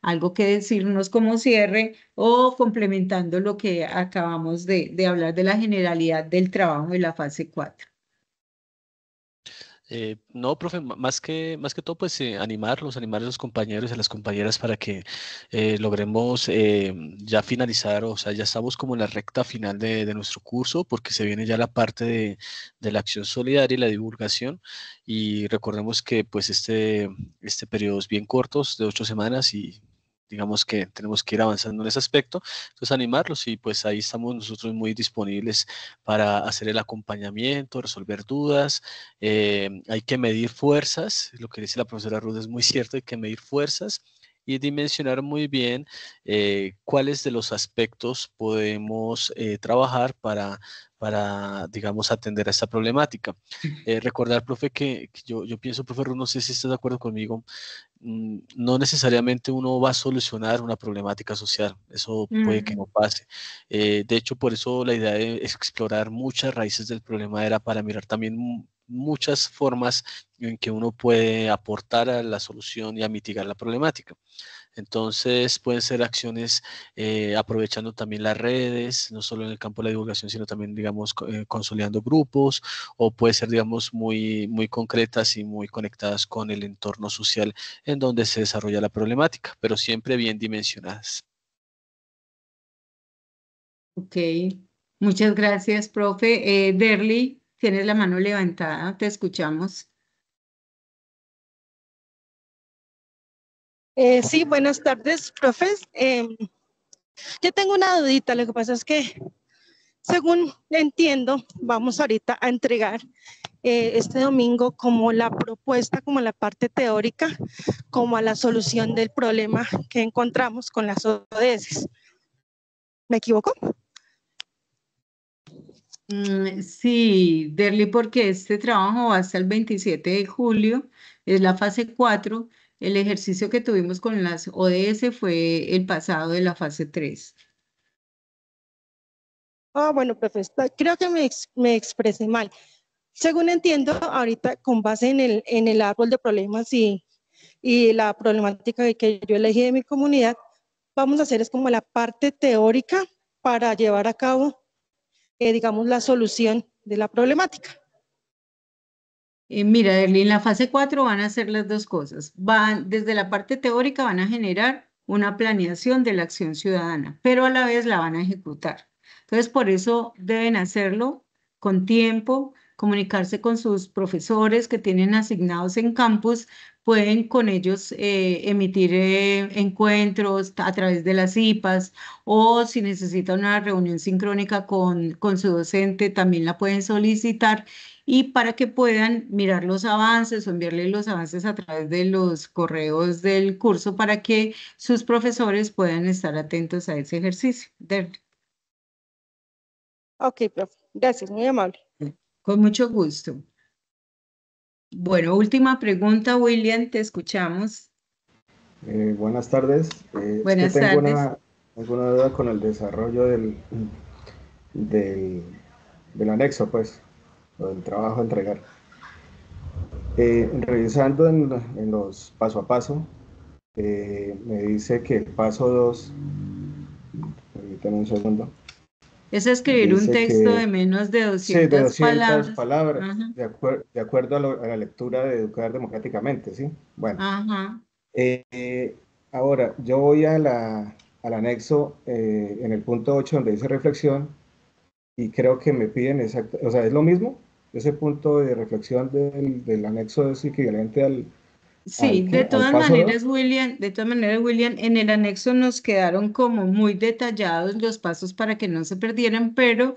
algo que decirnos como cierre o complementando lo que acabamos de hablar de la generalidad del trabajo de la fase 4. No, profe, más que todo, pues animar a los compañeros y a las compañeras para que logremos ya finalizar, o sea, ya estamos como en la recta final de nuestro curso, porque se viene ya la parte de la acción solidaria y la divulgación, y recordemos que pues este periodo es bien corto, de 8 semanas, y digamos que tenemos que ir avanzando en ese aspecto, entonces animarlos, y pues ahí estamos nosotros muy disponibles para hacer el acompañamiento, resolver dudas. Hay que medir fuerzas, lo que dice la profesora Ruth es muy cierto, hay que medir fuerzas y dimensionar muy bien cuáles de los aspectos podemos trabajar para, digamos, atender a esta problemática. Recordar, profe, que yo pienso, profe Ruth, no sé si estás de acuerdo conmigo, no necesariamente uno va a solucionar una problemática social, eso puede que no pase. De hecho, por eso la idea de explorar muchas raíces del problema era para mirar también muchas formas en que uno puede aportar a la solución y a mitigar la problemática. Entonces pueden ser acciones aprovechando también las redes, no solo en el campo de la divulgación, sino también, digamos, consolidando grupos, o puede ser, digamos, muy concretas y muy conectadas con el entorno social en donde se desarrolla la problemática, pero siempre bien dimensionadas. Ok, muchas gracias, profe. Derly, tienes la mano levantada, te escuchamos. Sí, buenas tardes, profes. Yo tengo una dudita, lo que pasa es que, según entiendo, vamos ahorita a entregar este domingo como la propuesta, como la parte teórica, como a la solución del problema que encontramos con las ODS. ¿Me equivoco? Sí, Derly, porque este trabajo va hasta el 27 de julio, es la fase 4, El ejercicio que tuvimos con las ODS fue el pasado de la fase 3. Bueno, profesor, creo que me expresé mal. Según entiendo, ahorita con base en el árbol de problemas y la problemática que yo elegí de mi comunidad, vamos a hacer es como la parte teórica para llevar a cabo, digamos, la solución de la problemática. Mira, en la fase 4 van a hacer las dos cosas. Desde la parte teórica van a generar una planeación de la acción ciudadana, pero a la vez la van a ejecutar. Entonces, por eso deben hacerlo con tiempo, comunicarse con sus profesores que tienen asignados en campus, pueden con ellos emitir encuentros a través de las IPAs, o si necesita una reunión sincrónica con su docente, también la pueden solicitar, y para que puedan mirar los avances o enviarle los avances a través de los correos del curso para que sus profesores puedan estar atentos a ese ejercicio. Ok, profe. Gracias, muy amable. Con mucho gusto. Bueno, última pregunta, William, te escuchamos. Buenas tardes. Buenas es que tengo tardes. alguna duda con el desarrollo del anexo, pues, o del trabajo a entregar. Revisando en los paso a paso, me dice que el paso 2, permítame un segundo. Es escribir un texto de menos de 200 sí, de 200 palabras. De acuerdo a la lectura de Educar Democráticamente, ¿sí? Bueno. Ajá. Ahora, yo voy al anexo en el punto 8 donde dice reflexión, y creo que me piden o sea, es lo mismo. Ese punto de reflexión del anexo es equivalente al Sí, de todas maneras, William, en el anexo nos quedaron como muy detallados los pasos para que no se perdieran, pero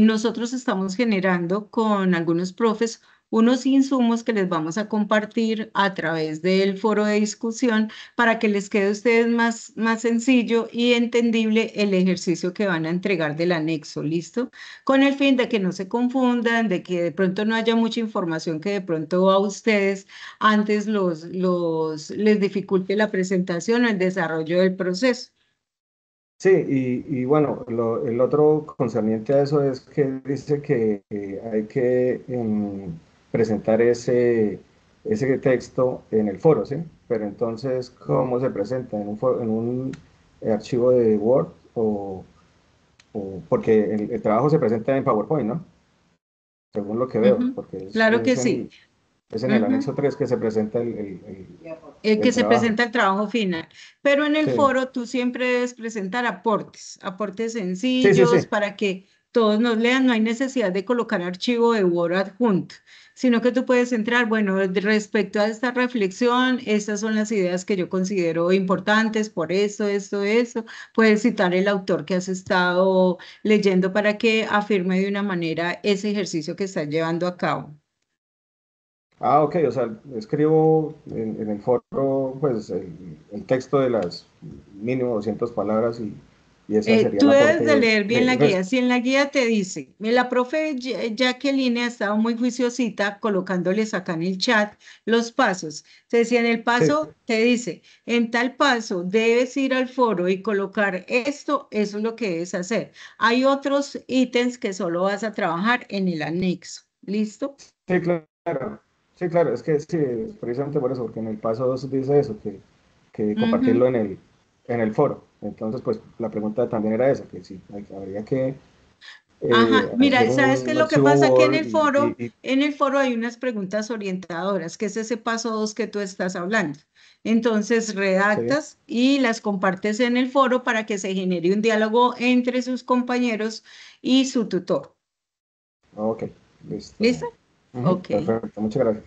nosotros estamos generando con algunos profes unos insumos que les vamos a compartir a través del foro de discusión para que les quede a ustedes más sencillo y entendible el ejercicio que van a entregar del anexo, ¿listo? Con el fin de que no se confundan, de que de pronto no haya mucha información que de pronto a ustedes antes les dificulte la presentación o el desarrollo del proceso. Sí, y bueno, el otro concerniente a eso es que dice que hay que presentar ese texto en el foro, ¿sí? Pero entonces, ¿cómo se presenta? ¿En un archivo de Word porque el trabajo se presenta en PowerPoint, ¿no? Según lo que veo, porque claro que sí. Es en el anexo 3 que se presenta que se presenta el trabajo final. Pero en el sí. foro tú siempre debes presentar aportes sencillos para que todos nos lean. No hay necesidad de colocar archivo de Word adjunto, sino que tú puedes entrar, bueno, respecto a esta reflexión, estas son las ideas que yo considero importantes por esto. Puedes citar el autor que has estado leyendo para que afirme de una manera ese ejercicio que estás llevando a cabo. Ok, o sea, escribo en el foro pues el texto de las mínimo 200 palabras y esa sería tú el debes aporte de leer bien la guía. Si en la guía te dice, la profe Jacqueline ha estado muy juiciosita colocándoles acá en el chat los pasos. Entonces, si en el paso te dice, en tal paso debes ir al foro y colocar esto, eso es lo que debes hacer. Hay otros ítems que solo vas a trabajar en el anexo. ¿Listo? Sí, claro. Sí, claro, es que sí, precisamente por eso, porque en el paso 2 dice eso, que compartirlo en el foro. Entonces, pues la pregunta también era esa, que sí, habría que mira, ¿sabes qué es lo que pasa? Que en el foro hay unas preguntas orientadoras, que es ese paso 2 que tú estás hablando. Entonces, redactas y las compartes en el foro para que se genere un diálogo entre sus compañeros y su tutor. Ok, listo. ¿Listo? Ok. Perfecto, muchas gracias.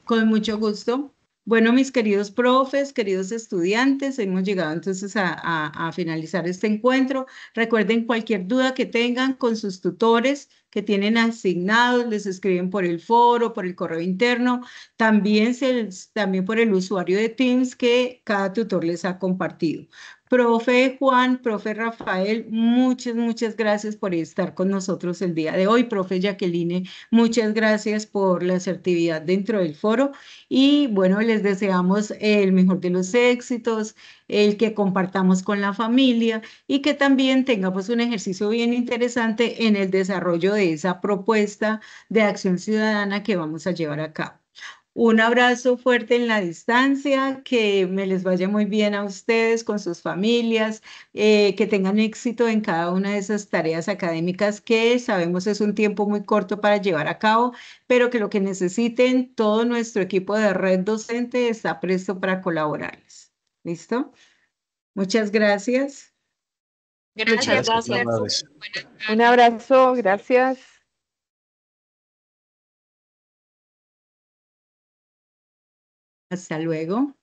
Con mucho gusto. Bueno, mis queridos profes, queridos estudiantes, hemos llegado entonces a finalizar este encuentro. Recuerden cualquier duda que tengan con sus tutores que tienen asignados, les escriben por el foro, por el correo interno, también por el usuario de Teams que cada tutor les ha compartido. Profe Juan, profe Rafael, muchas gracias por estar con nosotros el día de hoy. Profe Jacqueline, muchas gracias por la asertividad dentro del foro. Y bueno, les deseamos el mejor de los éxitos, el que compartamos con la familia y que también tengamos un ejercicio bien interesante en el desarrollo de esa propuesta de acción ciudadana que vamos a llevar a cabo. Un abrazo fuerte en la distancia, que me les vaya muy bien a ustedes con sus familias, que tengan éxito en cada una de esas tareas académicas que sabemos es un tiempo muy corto para llevar a cabo, pero que lo que necesiten, todo nuestro equipo de red docente está presto para colaborarles. ¿Listo? Muchas gracias. Gracias. Un abrazo, gracias. Hasta luego.